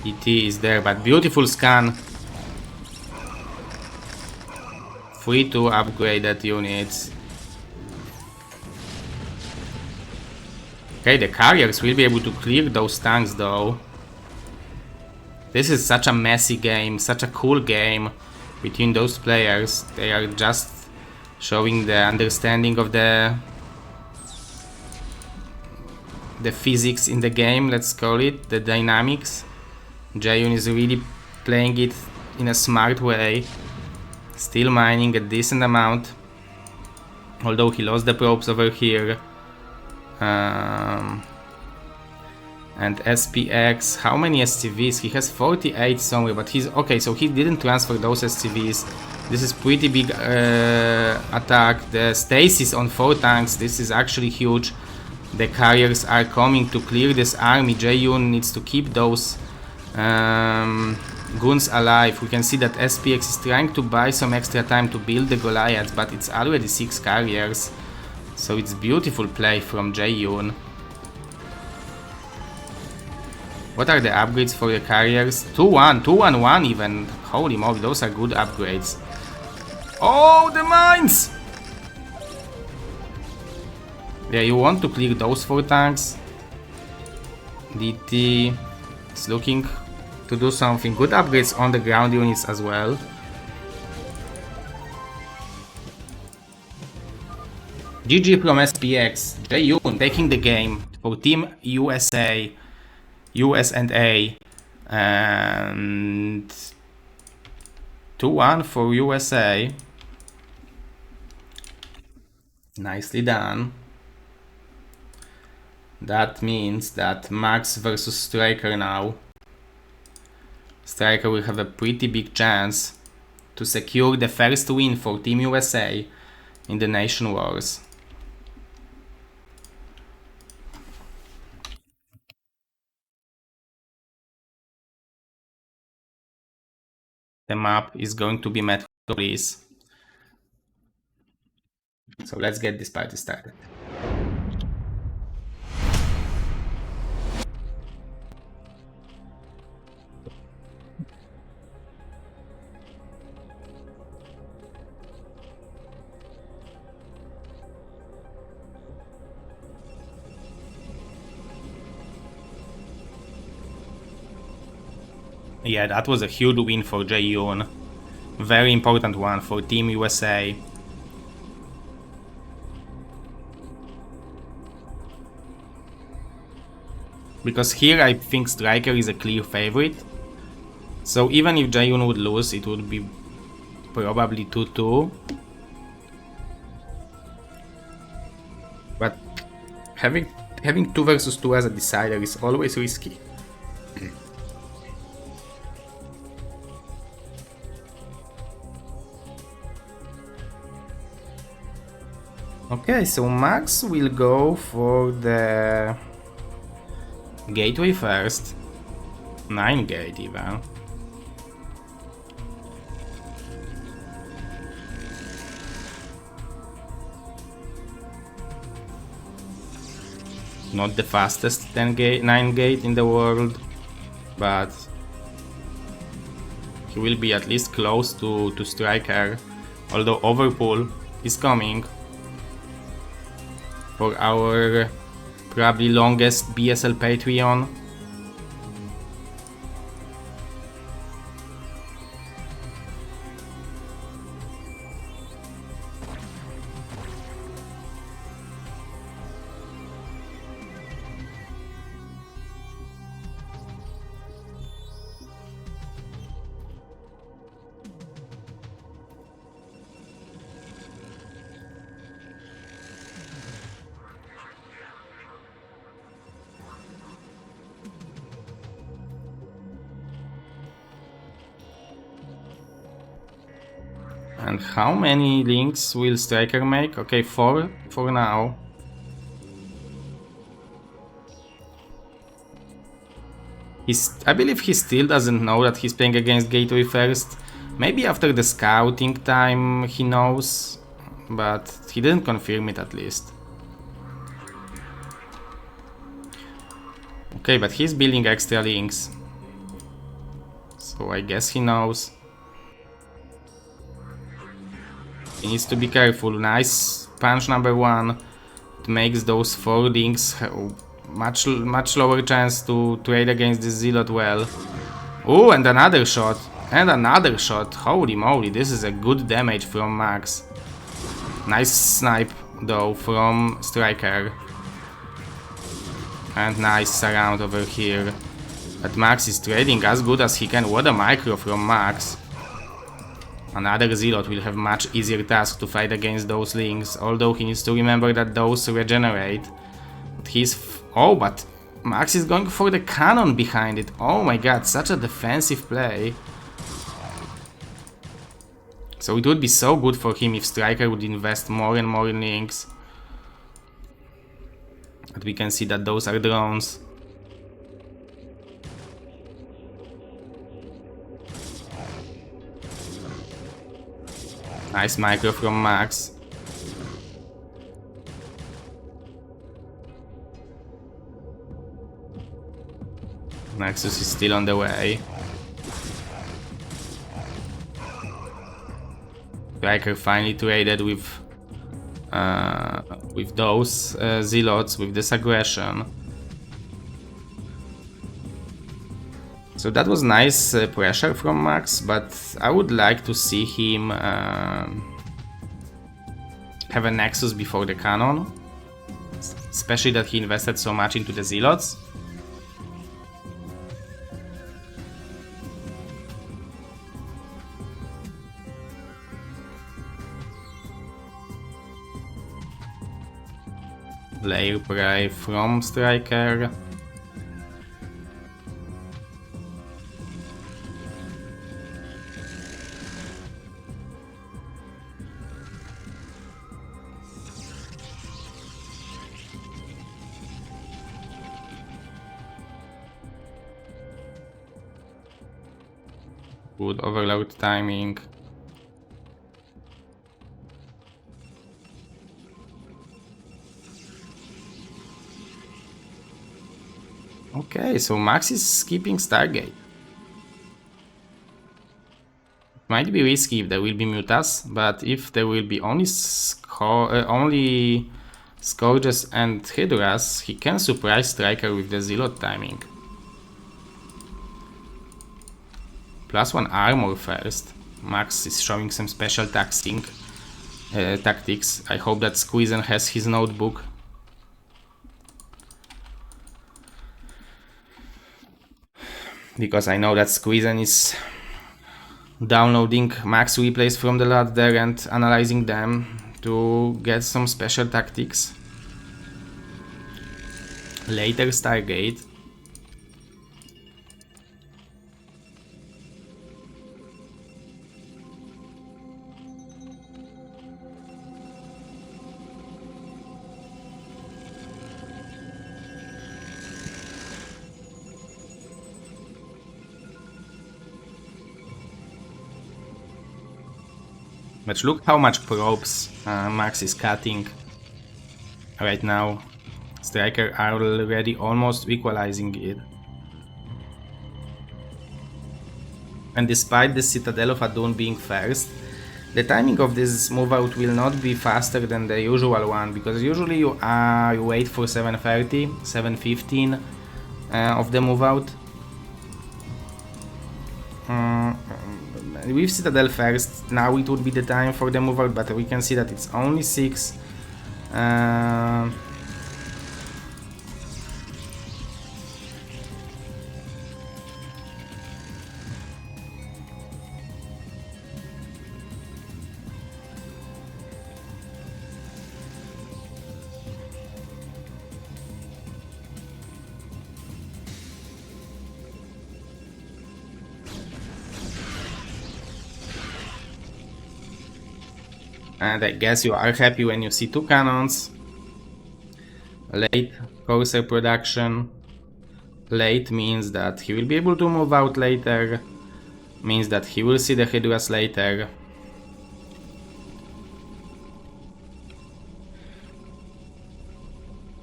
ET is there, but beautiful scan. Free to upgrade that units. Okay, the carriers will be able to clear those tanks though. This is such a messy game, such a cool game between those players. They are just showing the understanding of the physics in the game, let's call it, the dynamics. Jaehyun is really playing it in a smart way. Still mining a decent amount, although he lost the probes over here. And SPX, how many SCVs? He has 48 somewhere, but he's okay, so he didn't transfer those SCVs. This is pretty big attack. The stasis on 4 tanks, this is actually huge. The carriers are coming to clear this army. Jaehyun needs to keep those goons alive. We can see that SPX is trying to buy some extra time to build the Goliaths, but it's already 6 carriers. So it's beautiful play from Jaehyun. What are the upgrades for the carriers? 2-1, 2-1-1 even. Holy moly, those are good upgrades. Oh, the mines! Yeah, you want to clear those 4 tanks. DT is looking to do something. Good upgrades on the ground units as well. GG from SPX. Jaehyun taking the game for Team USA. US&A. And 2-1 for USA. Nicely done. That means that Max versus Striker now. Striker will have a pretty big chance to secure the first win for Team USA in the Nation Wars. The map is going to be Metropolis. So let's get this party started. Yeah, that was a huge win for Jaehyun. Very important one for Team USA. Because here I think Striker is a clear favorite. So even if Jaehyun would lose, it would be probably 2-2. But having 2 versus 2 as a decider is always risky. Okay, so Max will go for the gateway first. 9 gate even. Not the fastest 9 gate in the world, but he will be at least close to Striker, although Overpull is coming for our probably longest BSL Patreon. And how many links will Striker make? Okay, 4 for now. I believe he still doesn't know that he's playing against Gateway first. Maybe after the scouting time he knows, but he didn't confirm it at least. Okay, but he's building extra links, so I guess he knows. He needs to be careful. Nice punch number 1. It makes those 4 links much lower chance to trade against this Zealot well. Oh, and another shot. And another shot. Holy moly, this is a good damage from Max. Nice snipe though from Striker. And nice surround over here. But Max is trading as good as he can. What a micro from Max. Another Zealot will have much easier task to fight against those links, although he needs to remember that those regenerate. But oh, but Max is going for the cannon behind it. Oh my god, such a defensive play. So it would be so good for him if Striker would invest more and more in links. But we can see that those are drones. Nice micro from Max. Nexus is still on the way. Striker finally traded with those Zealots, with this aggression. So that was nice pressure from Max, but I would like to see him have a Nexus before the cannon. Especially that he invested so much into the Zealots. Layer Prey from Striker. Good overload timing. Okay, so Max is skipping Stargate. Might be risky if there will be Mutas, but if there will be only Scourges and Hydras, he can surprise Striker with the Zealot timing. +1 armor first. Max is showing some special tactics. I hope that Squeezen has his notebook. Because I know that Squeezen is downloading Max replays from the ladder and analyzing them to get some special tactics. Later Stargate. But look how much probes Max is cutting right now. Striker are already almost equalizing it. And despite the Citadel of Adun being first, the timing of this move out will not be faster than the usual one, because usually you wait for 7:30, 7:15 of the move out. With Citadel first, now it would be the time for the move out, but we can see that it's only 6. And I guess you are happy when you see 2 cannons. Late Corsair production. Late means that he will be able to move out later. Means that he will see the Hydras later.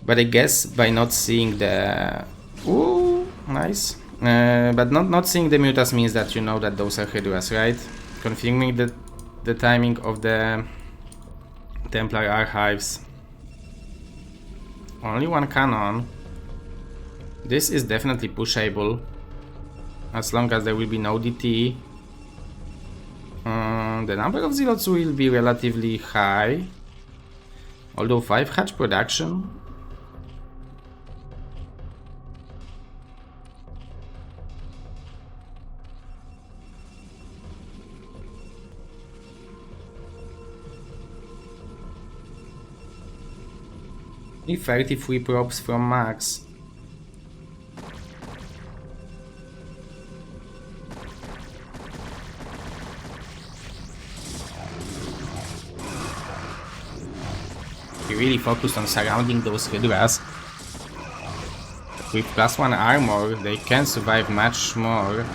But I guess by not seeing the... Ooh, nice. But not seeing the Mutas means that you know that those are Hydras, right? Confirming the timing of the Templar Archives. Only 1 cannon. This is definitely pushable. As long as there will be no DT. The number of zealots will be relatively high. Although 5 hatch production. If 33 probes from Max. He really focused on surrounding those Hydras. With +1 armor, they can survive much more.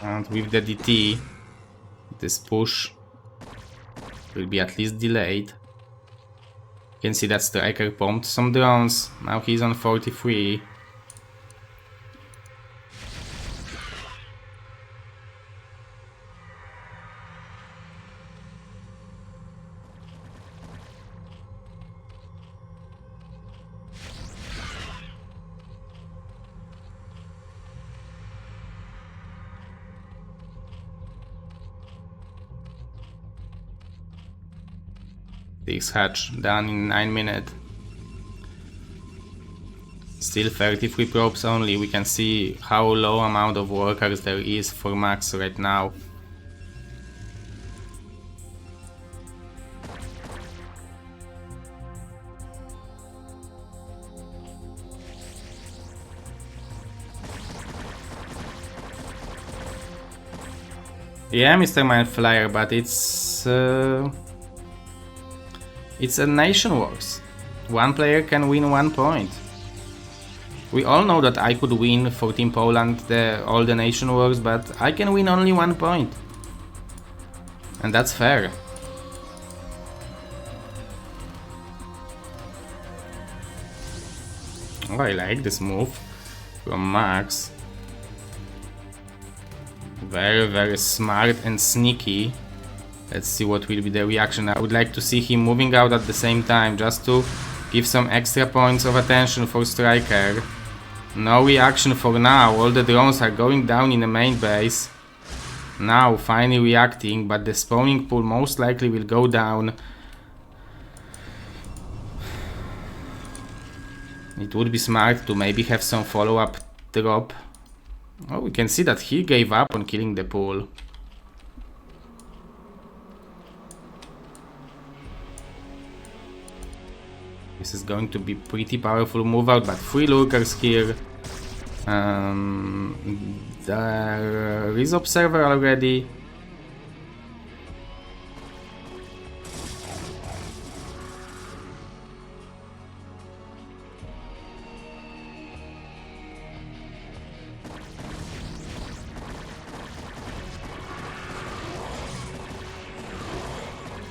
And with the DT, this push will be at least delayed. You can see that Striker pumped some drones. Now he's on 43. This hatch done in 9 minutes. Still 33 probes only. We can see how low amount of workers there is for Max right now. Yeah, Mr. Mindflyer, but it's a Nation Wars. 1 player can win 1 point. We all know that I could win for Team Poland all the Nation Wars, but I can win only 1 point. And that's fair. Oh, I like this move from Max. Very, very smart and sneaky. Let's see what will be the reaction. I would like to see him moving out at the same time, just to give some extra points of attention for Striker. No reaction for now. All the drones are going down in the main base. Now finally reacting, but the spawning pool most likely will go down. It would be smart to maybe have some follow-up drop. Oh, we can see that he gave up on killing the pool. This is going to be pretty powerful move out, but 3 lurkers here. There is observer already.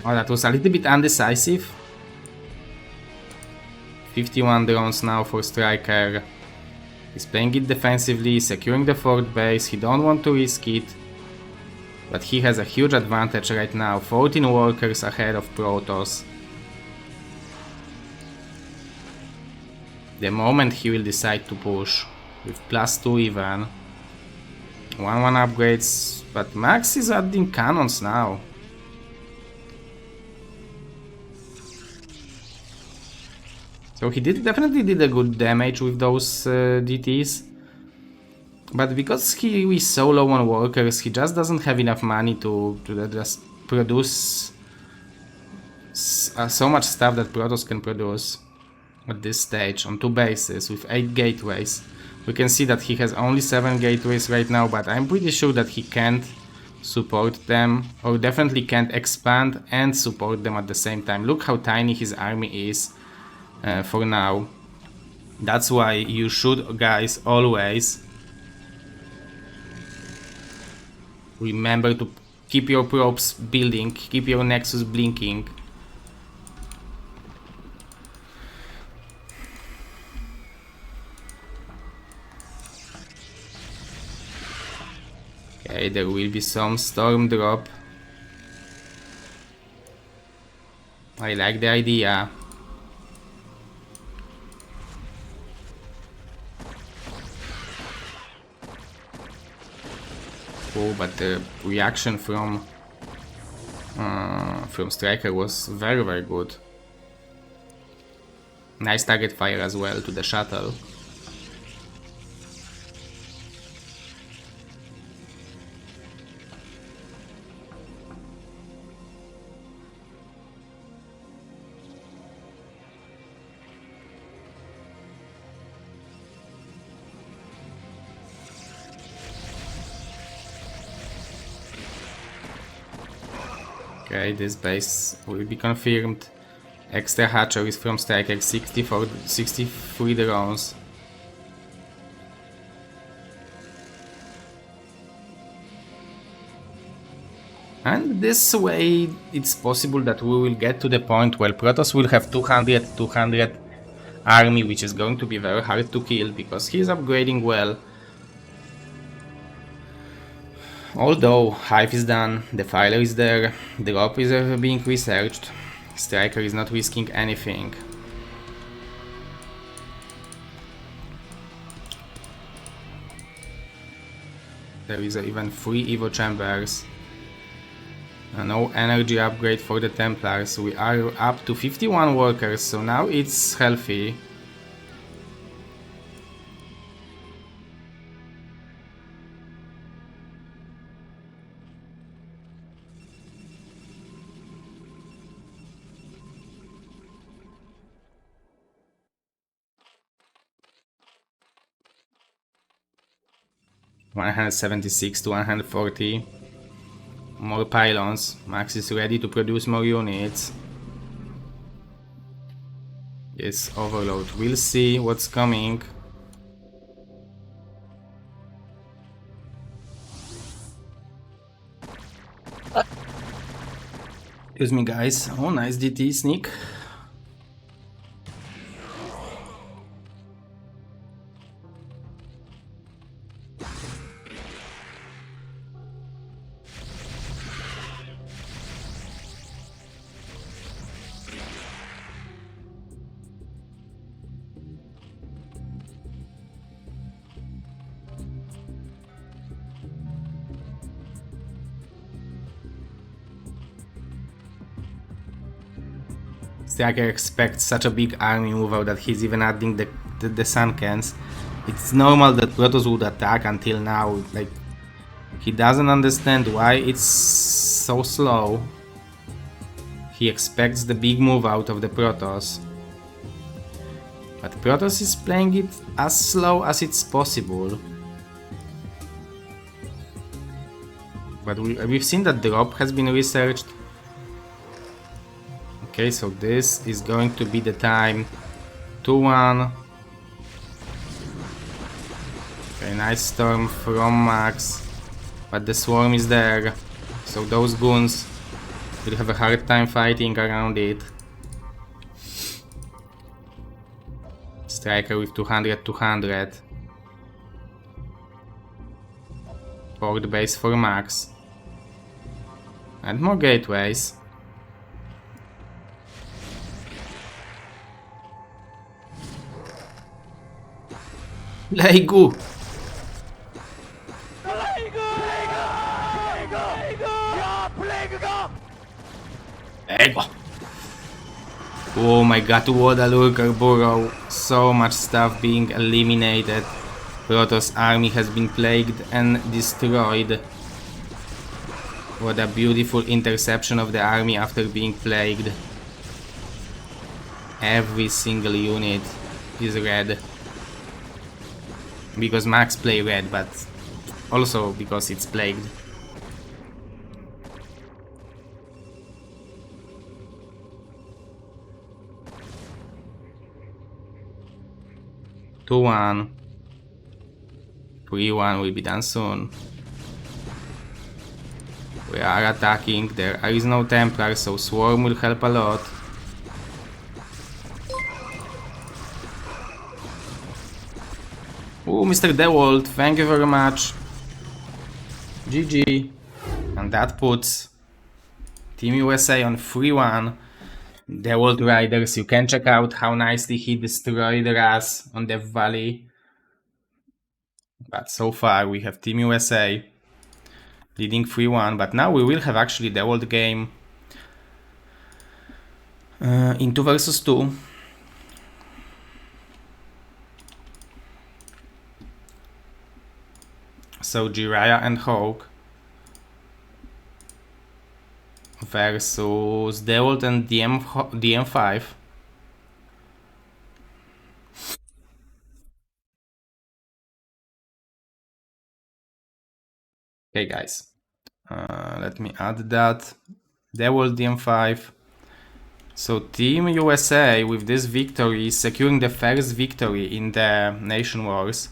Oh, that was a little bit undecisive. 51 drones now for Striker. He's playing it defensively, securing the 4th base. He don't want to risk it. But he has a huge advantage right now. 14 workers ahead of Protoss. The moment he will decide to push. With +2 even. 1-1 upgrades. But Max is adding cannons now. So he definitely did a good damage with those DTs. But because he is so low on workers, he just doesn't have enough money to just produce so much stuff that Protoss can produce. at this stage on 2 bases with 8 gateways. We can see that he has only 7 gateways right now, but I'm pretty sure that he can't support them, or definitely can't expand and support them at the same time. Look how tiny his army is for now. That's why you should, guys, always remember to keep your probes building, keep your nexus blinking. Okay, there will be some storm drop. I like the idea. Oh, but the reaction from Striker was very, very good. Nice target fire as well to the shuttle. Okay, this base will be confirmed. Extra hatcheries from Striker, 63 drones. And this way it's possible that we will get to the point where Protoss will have 200 army, which is going to be very hard to kill because he's upgrading well. Although Hive is done, Defiler is there, Drop is being researched, Striker is not risking anything. There is even 3 Evo chambers. No energy upgrade for the Templars. We are up to 51 workers, so now it's healthy. (176 to 140). More pylons. Max is ready to produce more units. Yes, overload. We'll see what's coming. Excuse me, guys. Oh, nice DT sneak. Striker expects such a big army move-out that he's even adding the sun cans. It's normal that Protoss would attack until now. Like, he doesn't understand why it's so slow. He expects the big move out of the Protoss. But Protoss is playing it as slow as it's possible. But we've seen that Drop has been researched. Okay, so this is going to be the time. 2-1. Okay, nice storm from Max. But the swarm is there. So those goons will have a hard time fighting around it. Striker with 200. Port base for Max. And more gateways. Lego! Lego! Oh my god, what a lurker burrow. So much stuff being eliminated. Protoss army has been plagued and destroyed. What a beautiful interception of the army after being plagued. every single unit is red. Because Max play red, but also because it's plagued. Two one. 3-1 will be done soon. We are attacking. There is no Templar, so Swarm will help a lot. Oh, Mr. DeWalt, thank you very much. GG. And that puts Team USA on 3-1. DeWalt Riders, you can check out how nicely he destroyed Ras on Death Valley. But so far we have Team USA leading 3-1, but now we will have actually DeWalt game in 2 versus 2. So Jiraiya and Hawk versus DeWalt and DM5. Okay guys, let me add that. DeWalt DM5. So Team USA with this victory is securing the first victory in the Nation Wars.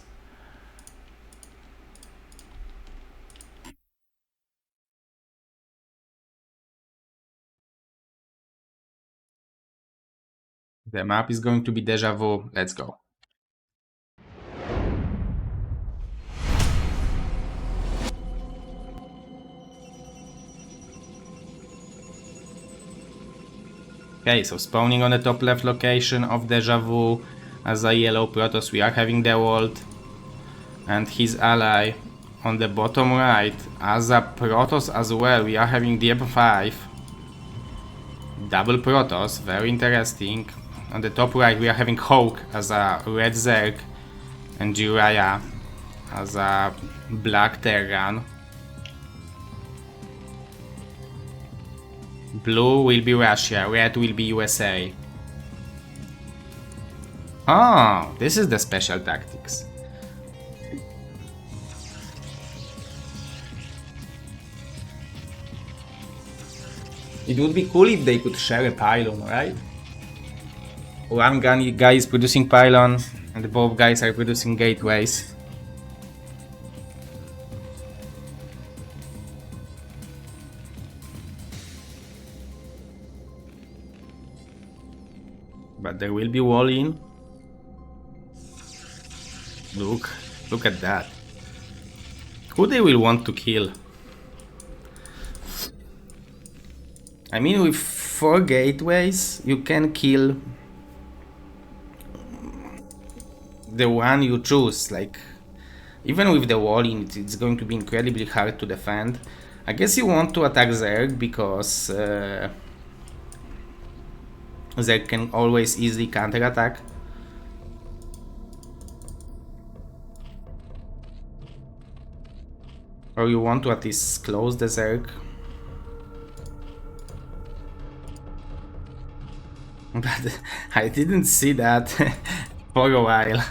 The map is going to be Deja Vu. Let's go. Okay, so spawning on the top left location of Deja Vu as a yellow Protoss, we are having DeWalt and his ally. On the bottom right as a Protoss as well, we are having DM5. Double Protoss, very interesting. On the top right we are having Hawk as a red Zerg and Jiraiya as a black Terran. Blue will be Russia, red will be USA. Oh, this is the special tactics. It would be cool if they could share a pylon, right? One guy is producing pylon and both guys are producing gateways. But there will be wall in. Look at that. Who they will want to kill? I mean, with 4 gateways, you can kill the one you choose. Like, even with the wall in, it's going to be incredibly hard to defend. I guess you want to attack Zerg because Zerg can always easily counterattack. Or you want to at least close the Zerg. But I didn't see that for a while.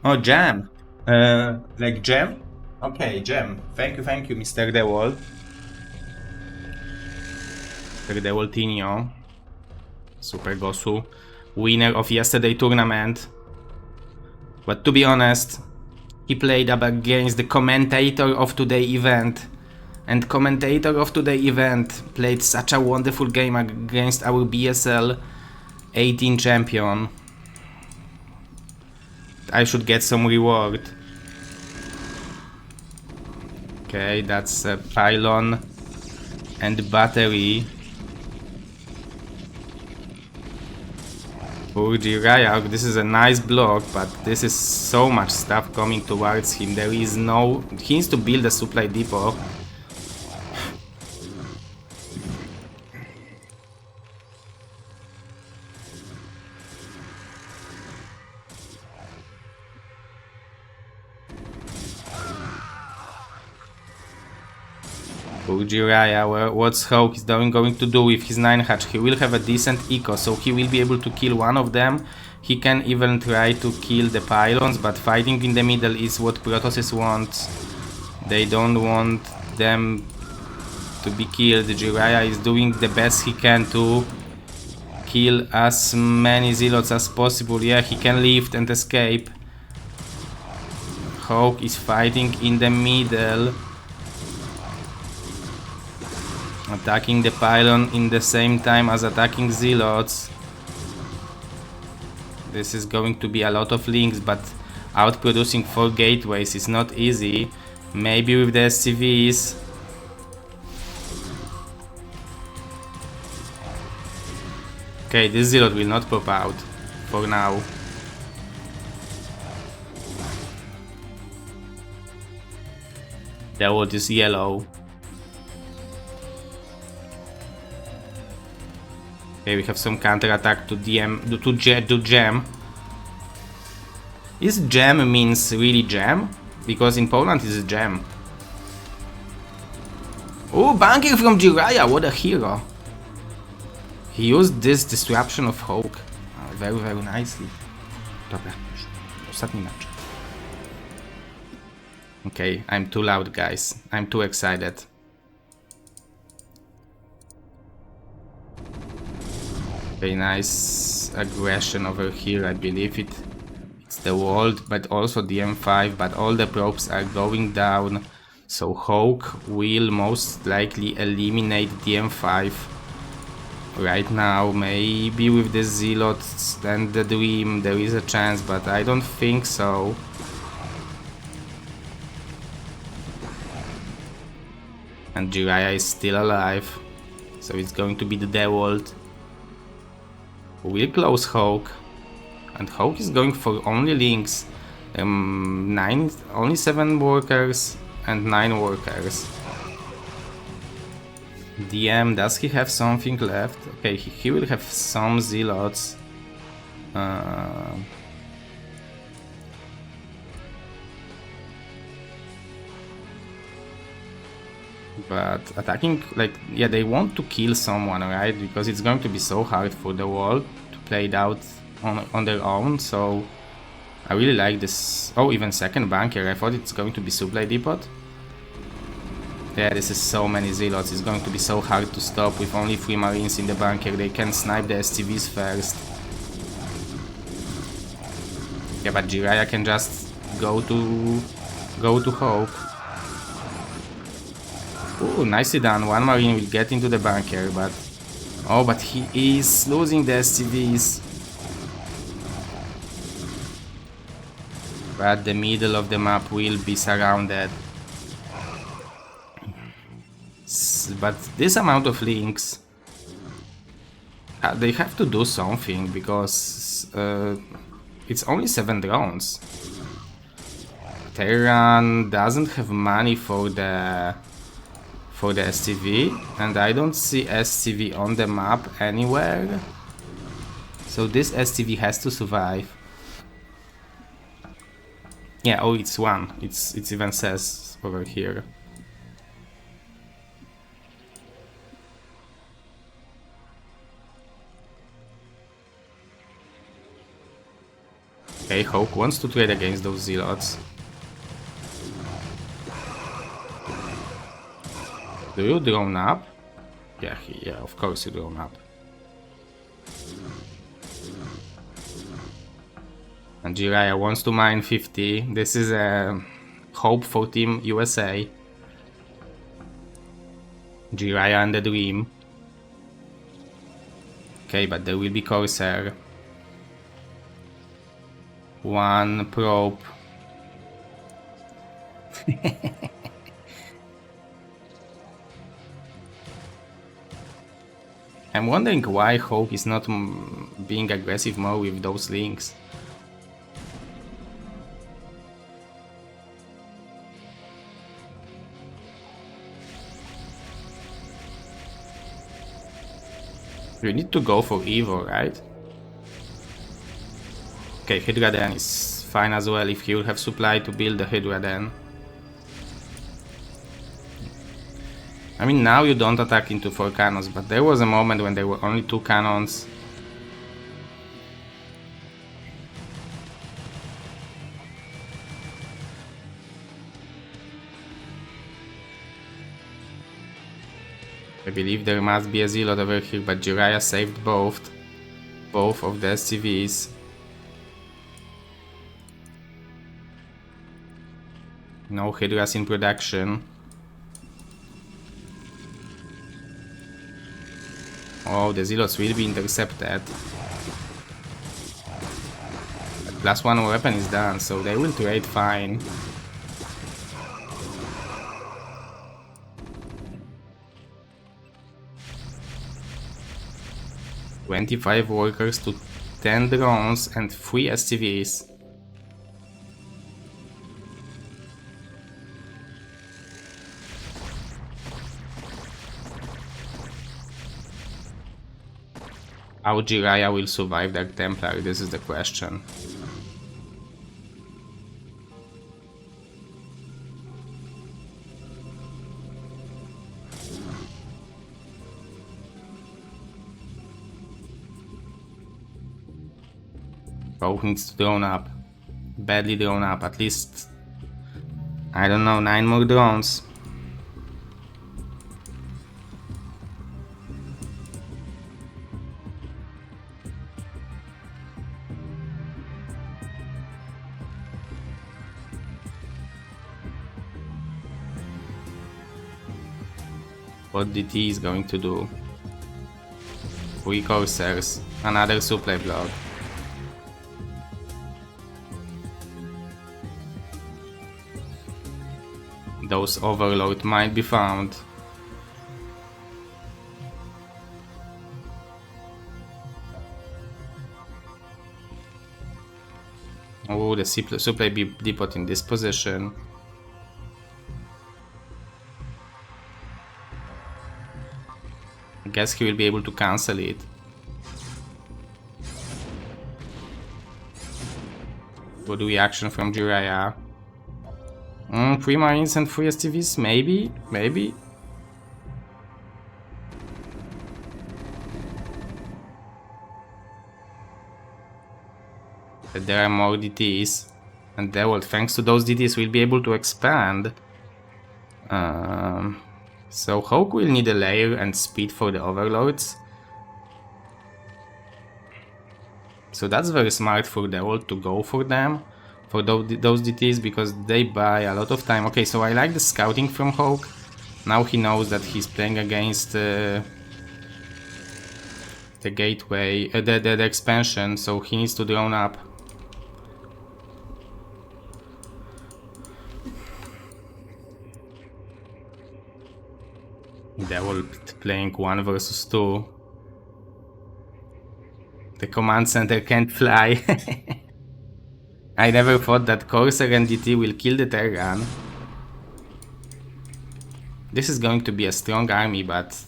Oh, Jam. Like Jam? Okay, Jam. Thank you, Mr. DeWalt. Mr. DeWaltinho. Super Gosu. Winner of yesterday tournament. But to be honest, he played up against the commentator of today's event. And commentator of today's event played such a wonderful game against our BSL 18 champion. I should get some reward. Okay, that's a pylon and battery. For Jiraiya, this is a nice block, but this is so much stuff coming towards him. There is no... He needs to build a supply depot. For Jiraiya, what's Hawk is going to do with his 9 hatch? He will have a decent eco, so he will be able to kill one of them. He can even try to kill the pylons, but fighting in the middle is what Protoss wants. They don't want them to be killed. Jiraiya is doing the best he can to kill as many zealots as possible. Yeah, he can lift and escape. Hawk is fighting in the middle, attacking the pylon in the same time as attacking zealots. This is going to be a lot of links, but outproducing 4 gateways is not easy. Maybe with the SCVs. Okay, this zealot will not pop out for now. The world is yellow. Okay, we have some counter attack to gem. Is gem means really gem? Because in Poland it's gem. Oh, bunker from Jiraiya, what a hero! He used this disruption of Hawk very, very nicely. Dobra, ostatni mecz. Okay, I'm too loud, guys. I'm too excited. Very nice aggression over here. I believe it's the world, but also the M5, but all the probes are going down. So Hawk will most likely eliminate the M5 right now. Maybe with the zealots and the dream there is a chance, but I don't think so. And Jiraiya is still alive, so it's going to be the Dawid who will close Hawk, and Hawk is going for only links. Only 7 workers and 9 workers. DM, does he have something left? Okay, he will have some zealots. But attacking, like, yeah, they want to kill someone, right? Because it's going to be so hard for the world to play it out on their own. So I really like this. Oh, even second bunker. I thought it's going to be supply depot. Yeah, this is so many zealots. It's going to be so hard to stop with only 3 marines in the bunker. They can snipe the STVs first. Yeah, but Jiraiya can just go to Hawk. Ooh, nicely done. 1 marine will get into the bunker, but oh, but he is losing the STVs. But the middle of the map will be surrounded. But this amount of links, they have to do something, because it's only 7 drones. Terran doesn't have money for the STV, and I don't see STV on the map anywhere. So this STV has to survive. Yeah, oh, it's 1. It even says over here. Okay, Hawk wants to trade against those zealots. Do you drone up? Yeah, of course you drone up. And Jiraiya wants to mine 50. This is a hope for Team USA. Jiraiya and the Dream. Okay, but there will be Corsair. 1 probe. I'm wondering why Hawk is not being aggressive more with those links. You need to go for Evo, right? Okay, Hydra Den is fine as well if he will have supply to build the Hydra Den. I mean, now you don't attack into 4 cannons, but there was a moment when there were only 2 cannons. I believe there must be a Zealot over here, but Jiraiya saved both of the SCVs. No Hydras in production. Oh, the Zealots will be intercepted. But +1 weapon is done, so they will trade fine. $25 workers to 10 drones and 3 SCVs. How Jiraiya will survive Dark Templar, this is the question. Rogue needs to drone up. Badly drone up, at least, I don't know, 9 more drones. What DT is going to do? 3 Corsairs, another supply block. Those Overlord might be found. Oh, the supply depot in this position. I guess he will be able to cancel it. Good reaction from Jiraiya. 3 Marines and 3 STVs, maybe? Maybe? But there are more DTs. And Dawid, thanks to those DTs, we'll be able to expand. So Hawk will need a layer and speed for the Overlords. So that's very smart for Dawid to go for them. For those DTs, because they buy a lot of time. Okay, so I like the scouting from Hawk. Now he knows that he's playing against the gateway, the expansion, so he needs to drone up. Dawid playing 1 versus 2. The command center can't fly. I never thought that Corsair and DT will kill the Terran. This is going to be a strong army, but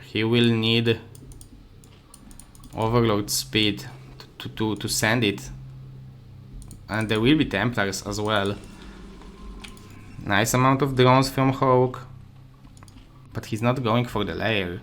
he will need Overlord speed to send it. And there will be Templars as well. Nice amount of drones from Hawk. But he's not going for the layer.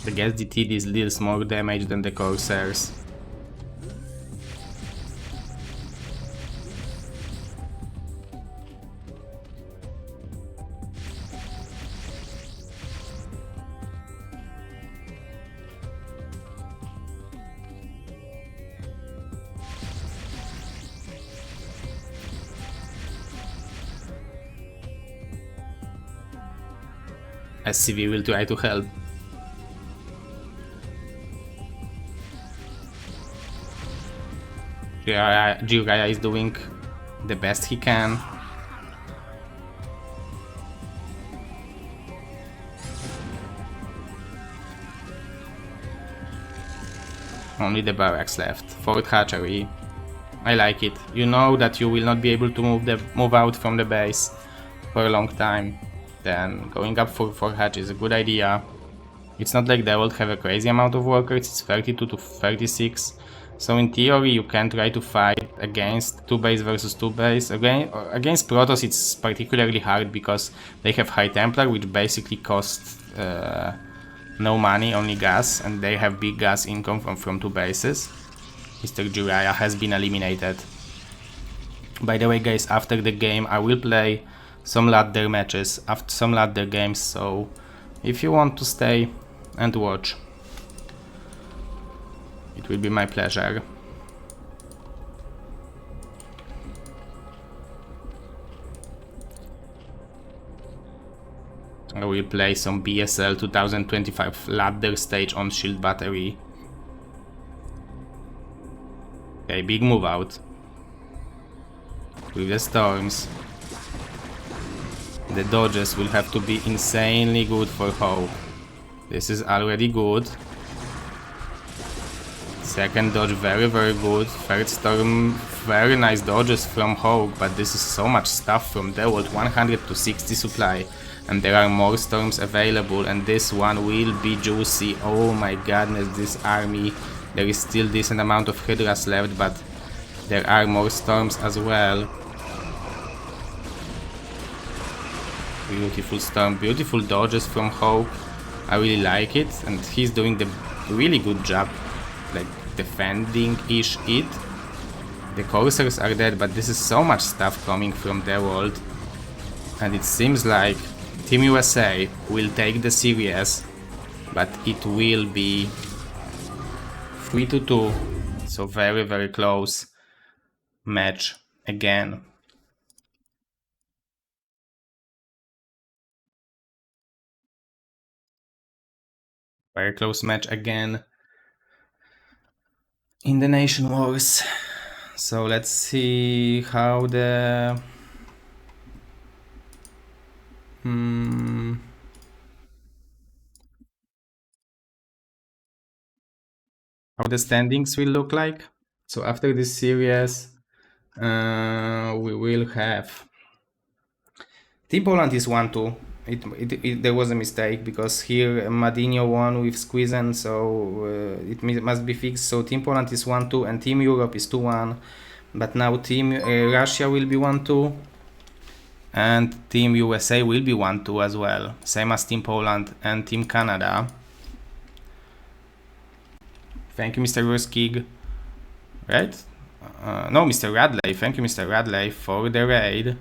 I guess DT deals more damage than the Corsairs. SCV will try to help. Jiraiya is doing the best he can. Only the barracks left. Fort hatchery. I like it. You know that you will not be able to move out from the base for a long time. Then going up for Fort hatch is a good idea. It's not like they will have a crazy amount of workers, it's 32 to 36. So in theory you can try to fight against 2 base versus 2 base. Against Protoss it's particularly hard because they have High Templar, which basically costs no money, only gas, and they have big gas income from 2 bases. Mr. Jiraiya has been eliminated. By the way guys, after the game I will play some ladder matches, after some ladder games, so if you want to stay and watch, it will be my pleasure. I will play some BSL 2025 ladder stage on shield battery. Okay, big move out with the storms. The dodges will have to be insanely good for Hope. This is already good. Second dodge very good. Third storm, very nice dodges from Hope, but this is so much stuff from Dawid, 100 to 60 supply. And there are more storms available, and this one will be juicy. Oh my godness, this army. There is still decent amount of Hydras left, but there are more storms as well. Beautiful storm, beautiful dodges from Hope. I really like it, and he's doing the really good job, like defending-ish it. The coursers are dead, but this is so much stuff coming from their world, and it seems like Team USA will take the series, but it will be 3-2, so very close match again. Very close match again in the Nation Wars. So let's see how the standings will look like. So after this series, we will have Team Poland is 1-2. There was a mistake because here Madinho won with Squeezen, so it must be fixed. So Team Poland is 1-2 and Team Europe is 2-1. But now Team Russia will be 1-2 and Team USA will be 1-2 as well. Same as Team Poland and Team Canada. Thank you, Mr. Ruskig. Right? No, Mr. Radley. Thank you, Mr. Radley, for the raid.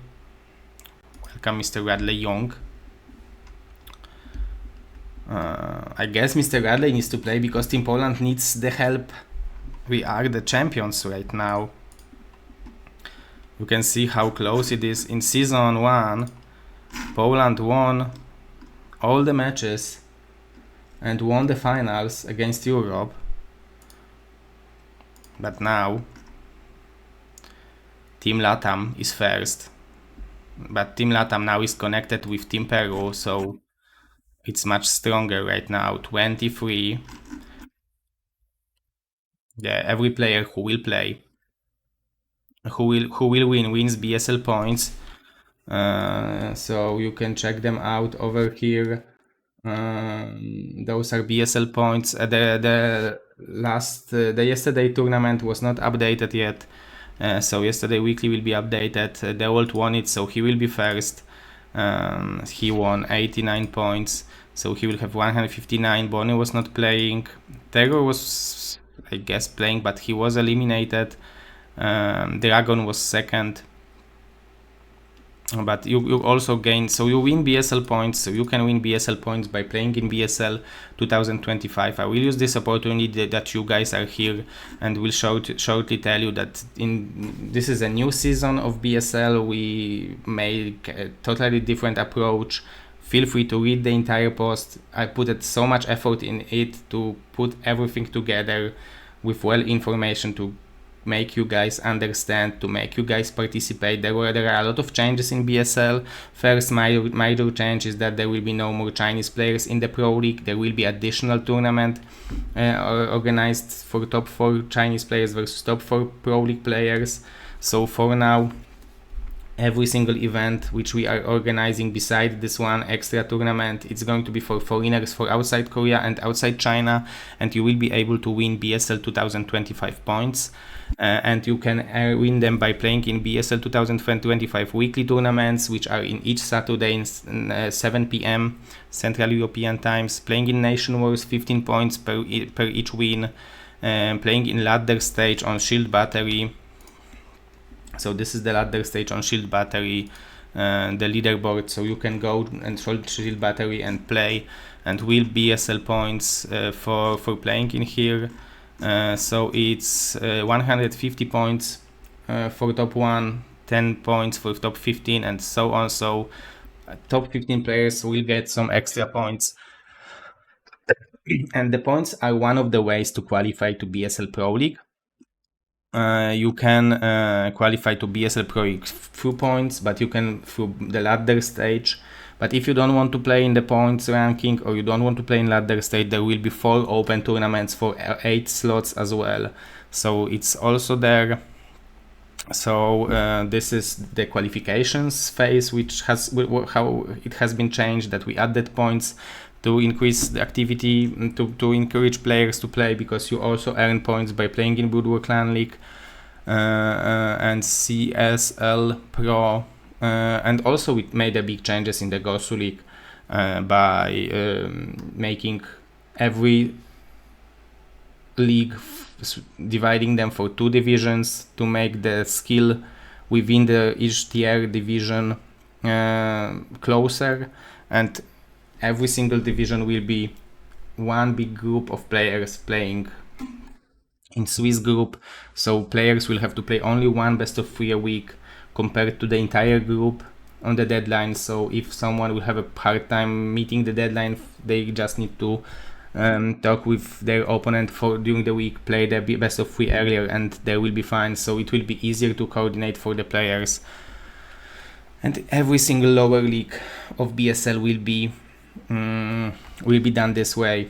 Welcome, Mr. Radley Young. I guess Mr. Radley needs to play because Team Poland needs the help. We are the champions right now. You can see how close it is. In Season 1, Poland won all the matches and won the finals against Europe. But now, Team Latam is first. But Team Latam now is connected with Team Peru, so it's much stronger right now. 23. Yeah, every player who will play, who will win, wins BSL points. So you can check them out over here. Those are BSL points. The yesterday tournament was not updated yet. So yesterday weekly will be updated. Dawid won it, so he will be first. He won 89 points, so he will have 159. Bonnie was not playing. Terror was, I guess, playing, but he was eliminated. Dragon was second. But you also gain, so you win BSL points, so you can win BSL points by playing in BSL 2025. I will use this opportunity that you guys are here and will shortly tell you that this is a new season of BSL. We make a totally different approach. Feel free to read the entire post. I put so much effort in it to put everything together with well information to make you guys understand, to make you guys participate. There are a lot of changes in BSL. First major change is that there will be no more Chinese players in the Pro League. There will be additional tournament organized for top 4 Chinese players versus top 4 Pro League players. So for now, every single event which we are organizing beside this one extra tournament, it's going to be for foreigners for outside Korea and outside China, and you will be able to win BSL 2025 points, and you can win them by playing in BSL 2025 weekly tournaments, which are in each Saturday in 7 p.m. Central European times, playing in Nation Wars, 15 points per each win, playing in ladder stage on Shield Battery. So this is the ladder stage on Shield Battery, the leaderboard, so you can go and Shield Battery and play and win BSL points for playing in here. So it's 150 points for top 1, 10 points for top 15, and so on. So top 15 players will get some extra points. And the points are one of the ways to qualify to BSL Pro League. You can qualify to BSL Pro League through points, but you can through the ladder stage. But if you don't want to play in the points ranking, or you don't want to play in ladder stage, there will be 4 open tournaments for 8 slots as well. So it's also there. So this is the qualifications phase, which has how it has been changed, that we added points to increase the activity, to encourage players to play, because you also earn points by playing in Brood War Clan League and CSL Pro, and also we made a big changes in the Gosu League by making every league, dividing them for 2 divisions to make the skill within each tier division closer, and every single division will be one big group of players playing in Swiss group. So players will have to play only one best of 3 a week compared to the entire group on the deadline. So if someone will have a hard time meeting the deadline, they just need to talk with their opponent for during the week, play the best of 3 earlier, and they will be fine. So it will be easier to coordinate for the players. And every single lower league of BSL will be done this way.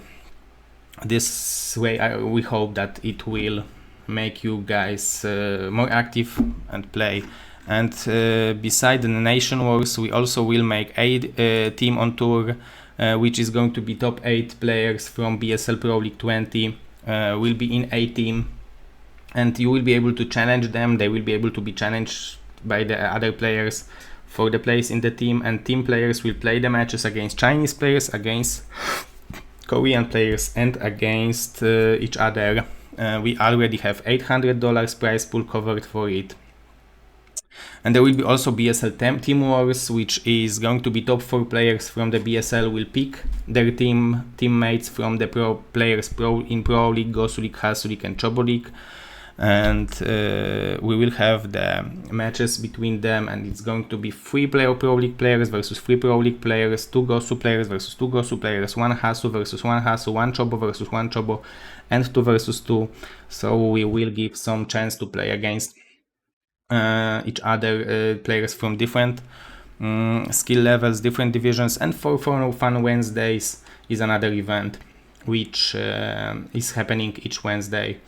This way, we hope that it will make you guys more active and play. And beside the Nation Wars, we also will make a team on tour, which is going to be top 8 players from BSL Pro League 20 will be in a team, and you will be able to challenge them. They will be able to be challenged by the other players for the place in the team, and team players will play the matches against Chinese players, against Korean players, and against each other. We already have $800 prize pool covered for it. And there will be also BSL Team Wars, which is going to be top 4 players from the BSL will pick their teammates from the players in Pro League, Gosu League, Hasu League, and Chobo League. And we will have the matches between them, and it's going to be 3 Pro League players versus 3 Pro League players, 2 Gosu players versus 2 Gosu players, 1 Hasu versus 1 Hasu, 1 Chobo versus 1 Chobo, and 2 versus 2. So we will give some chance to play against each other, players from different skill levels, different divisions. And for Fun Wednesdays is another event which is happening each Wednesday.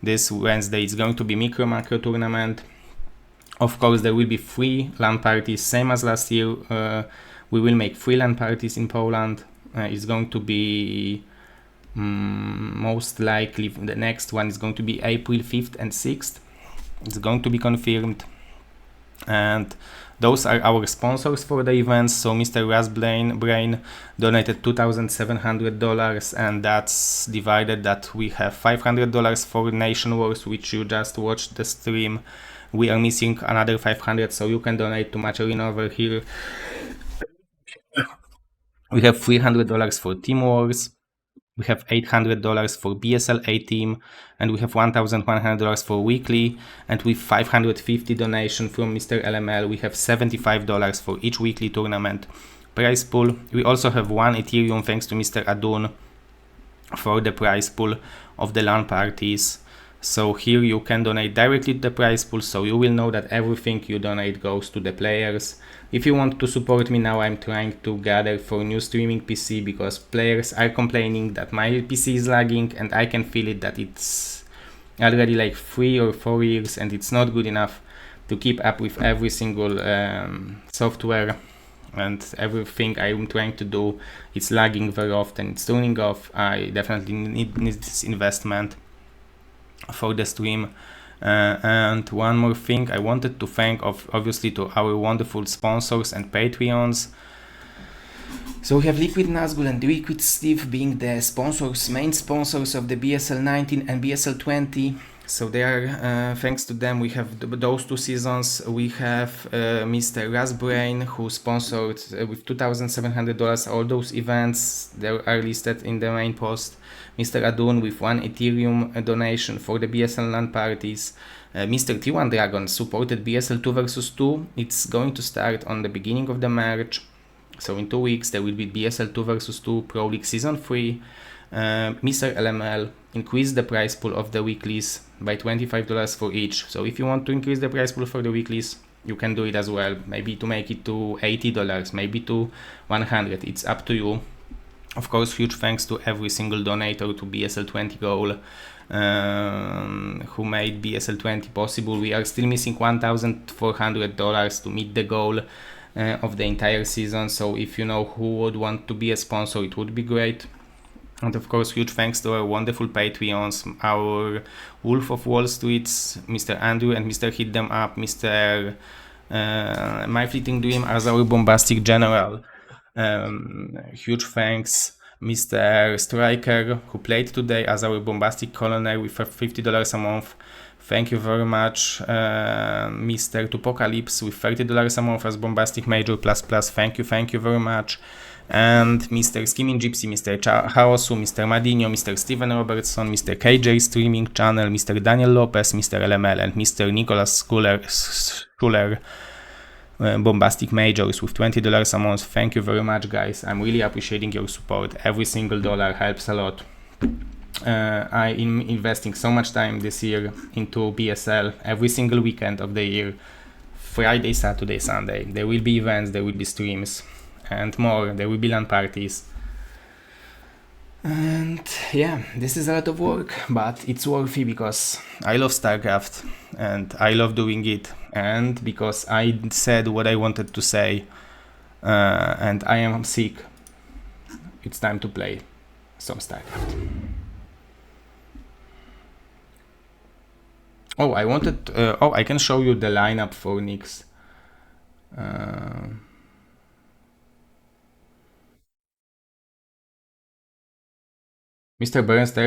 This Wednesday is going to be macro tournament. Of course, there will be 3 LAN parties, same as last year. We will make 3 LAN parties in Poland. It's going to be most likely the next one is going to be April 5th and 6th. It's going to be confirmed. And those are our sponsors for the events. So Mr. Brain donated $2,700, and that's divided that we have $500 for Nation Wars, which you just watched the stream. We are missing another $500, so you can donate to Macharina over here. We have $300 for Team Wars. We have $800 for BSL A team, and we have $1,100 for weekly, and with 550 donation from Mr. LML, we have $75 for each weekly tournament prize pool. We also have 1 Ethereum thanks to Mr. Adun for the prize pool of the LAN parties. So here you can donate directly to the prize pool, so you will know that everything you donate goes to the players. If you want to support me now, I'm trying to gather for new streaming PC because players are complaining that my PC is lagging, and I can feel it that it's already like 3 or 4 years and it's not good enough to keep up with every single software and everything I'm trying to do. It's lagging very often, it's turning off. I definitely need this investment for the stream. And one more thing, I wanted to thank obviously to our wonderful sponsors and Patreons. So we have Liquid Nazgul and Liquid Steve being the sponsors, main sponsors of the BSL 19 and BSL 20. So they are, thanks to them, we have those 2 seasons. We have Mr. Rasbrain, who sponsored with $2,700 all those events. They are listed in the main post. Mr. Adun with 1 Ethereum donation for the BSL LAN parties. Mr. T1 Dragon supported BSL 2 vs 2. It's going to start on the beginning of the March. So in 2 weeks there will be BSL 2 vs 2 Pro League Season 3. Mr. LML increased the prize pool of the weeklies by $25 for each. So if you want to increase the prize pool for the weeklies, you can do it as well. Maybe to make it to $80, maybe to $100. It's up to you. Of course, huge thanks to every single donator to BSL 20 goal who made BSL 20 possible. We are still missing $1,400 to meet the goal of the entire season. So if you know who would want to be a sponsor, it would be great. And of course, huge thanks to our wonderful Patreons, our Wolf of Wall Streets, Mr. Andrew and Mr. Hit Them Up, Mr. My Fleeting Dream as our Bombastic General. Huge thanks, Mr. Striker, who played today as our Bombastic Colonel with $50 a month. Thank you very much, Mr. Tupocalypse with $30 a month as Bombastic Major ++. Thank you very much. And Mr. Skimming Gypsy, Mr. Chaosu, Mr. Madinho, Mr. Steven Robertson, Mr. KJ Streaming Channel, Mr. Daniel Lopez, Mr. LML, and Mr. Nicholas Schuller, Bombastic Majors with $20 a month. Thank you very much, guys. I'm really appreciating your support. Every single dollar helps a lot. I am investing so much time this year into BSL every single weekend of the year. Friday, Saturday, Sunday. There will be events, there will be streams, and more. There will be LAN parties. And yeah, this is a lot of work, but it's worthy because I love StarCraft and I love doing it, and because I said what I wanted to say, and I am sick. It's time to play some StarCraft. Oh, I wanted. I can show you the lineup for Nyx. Mr. Bernstein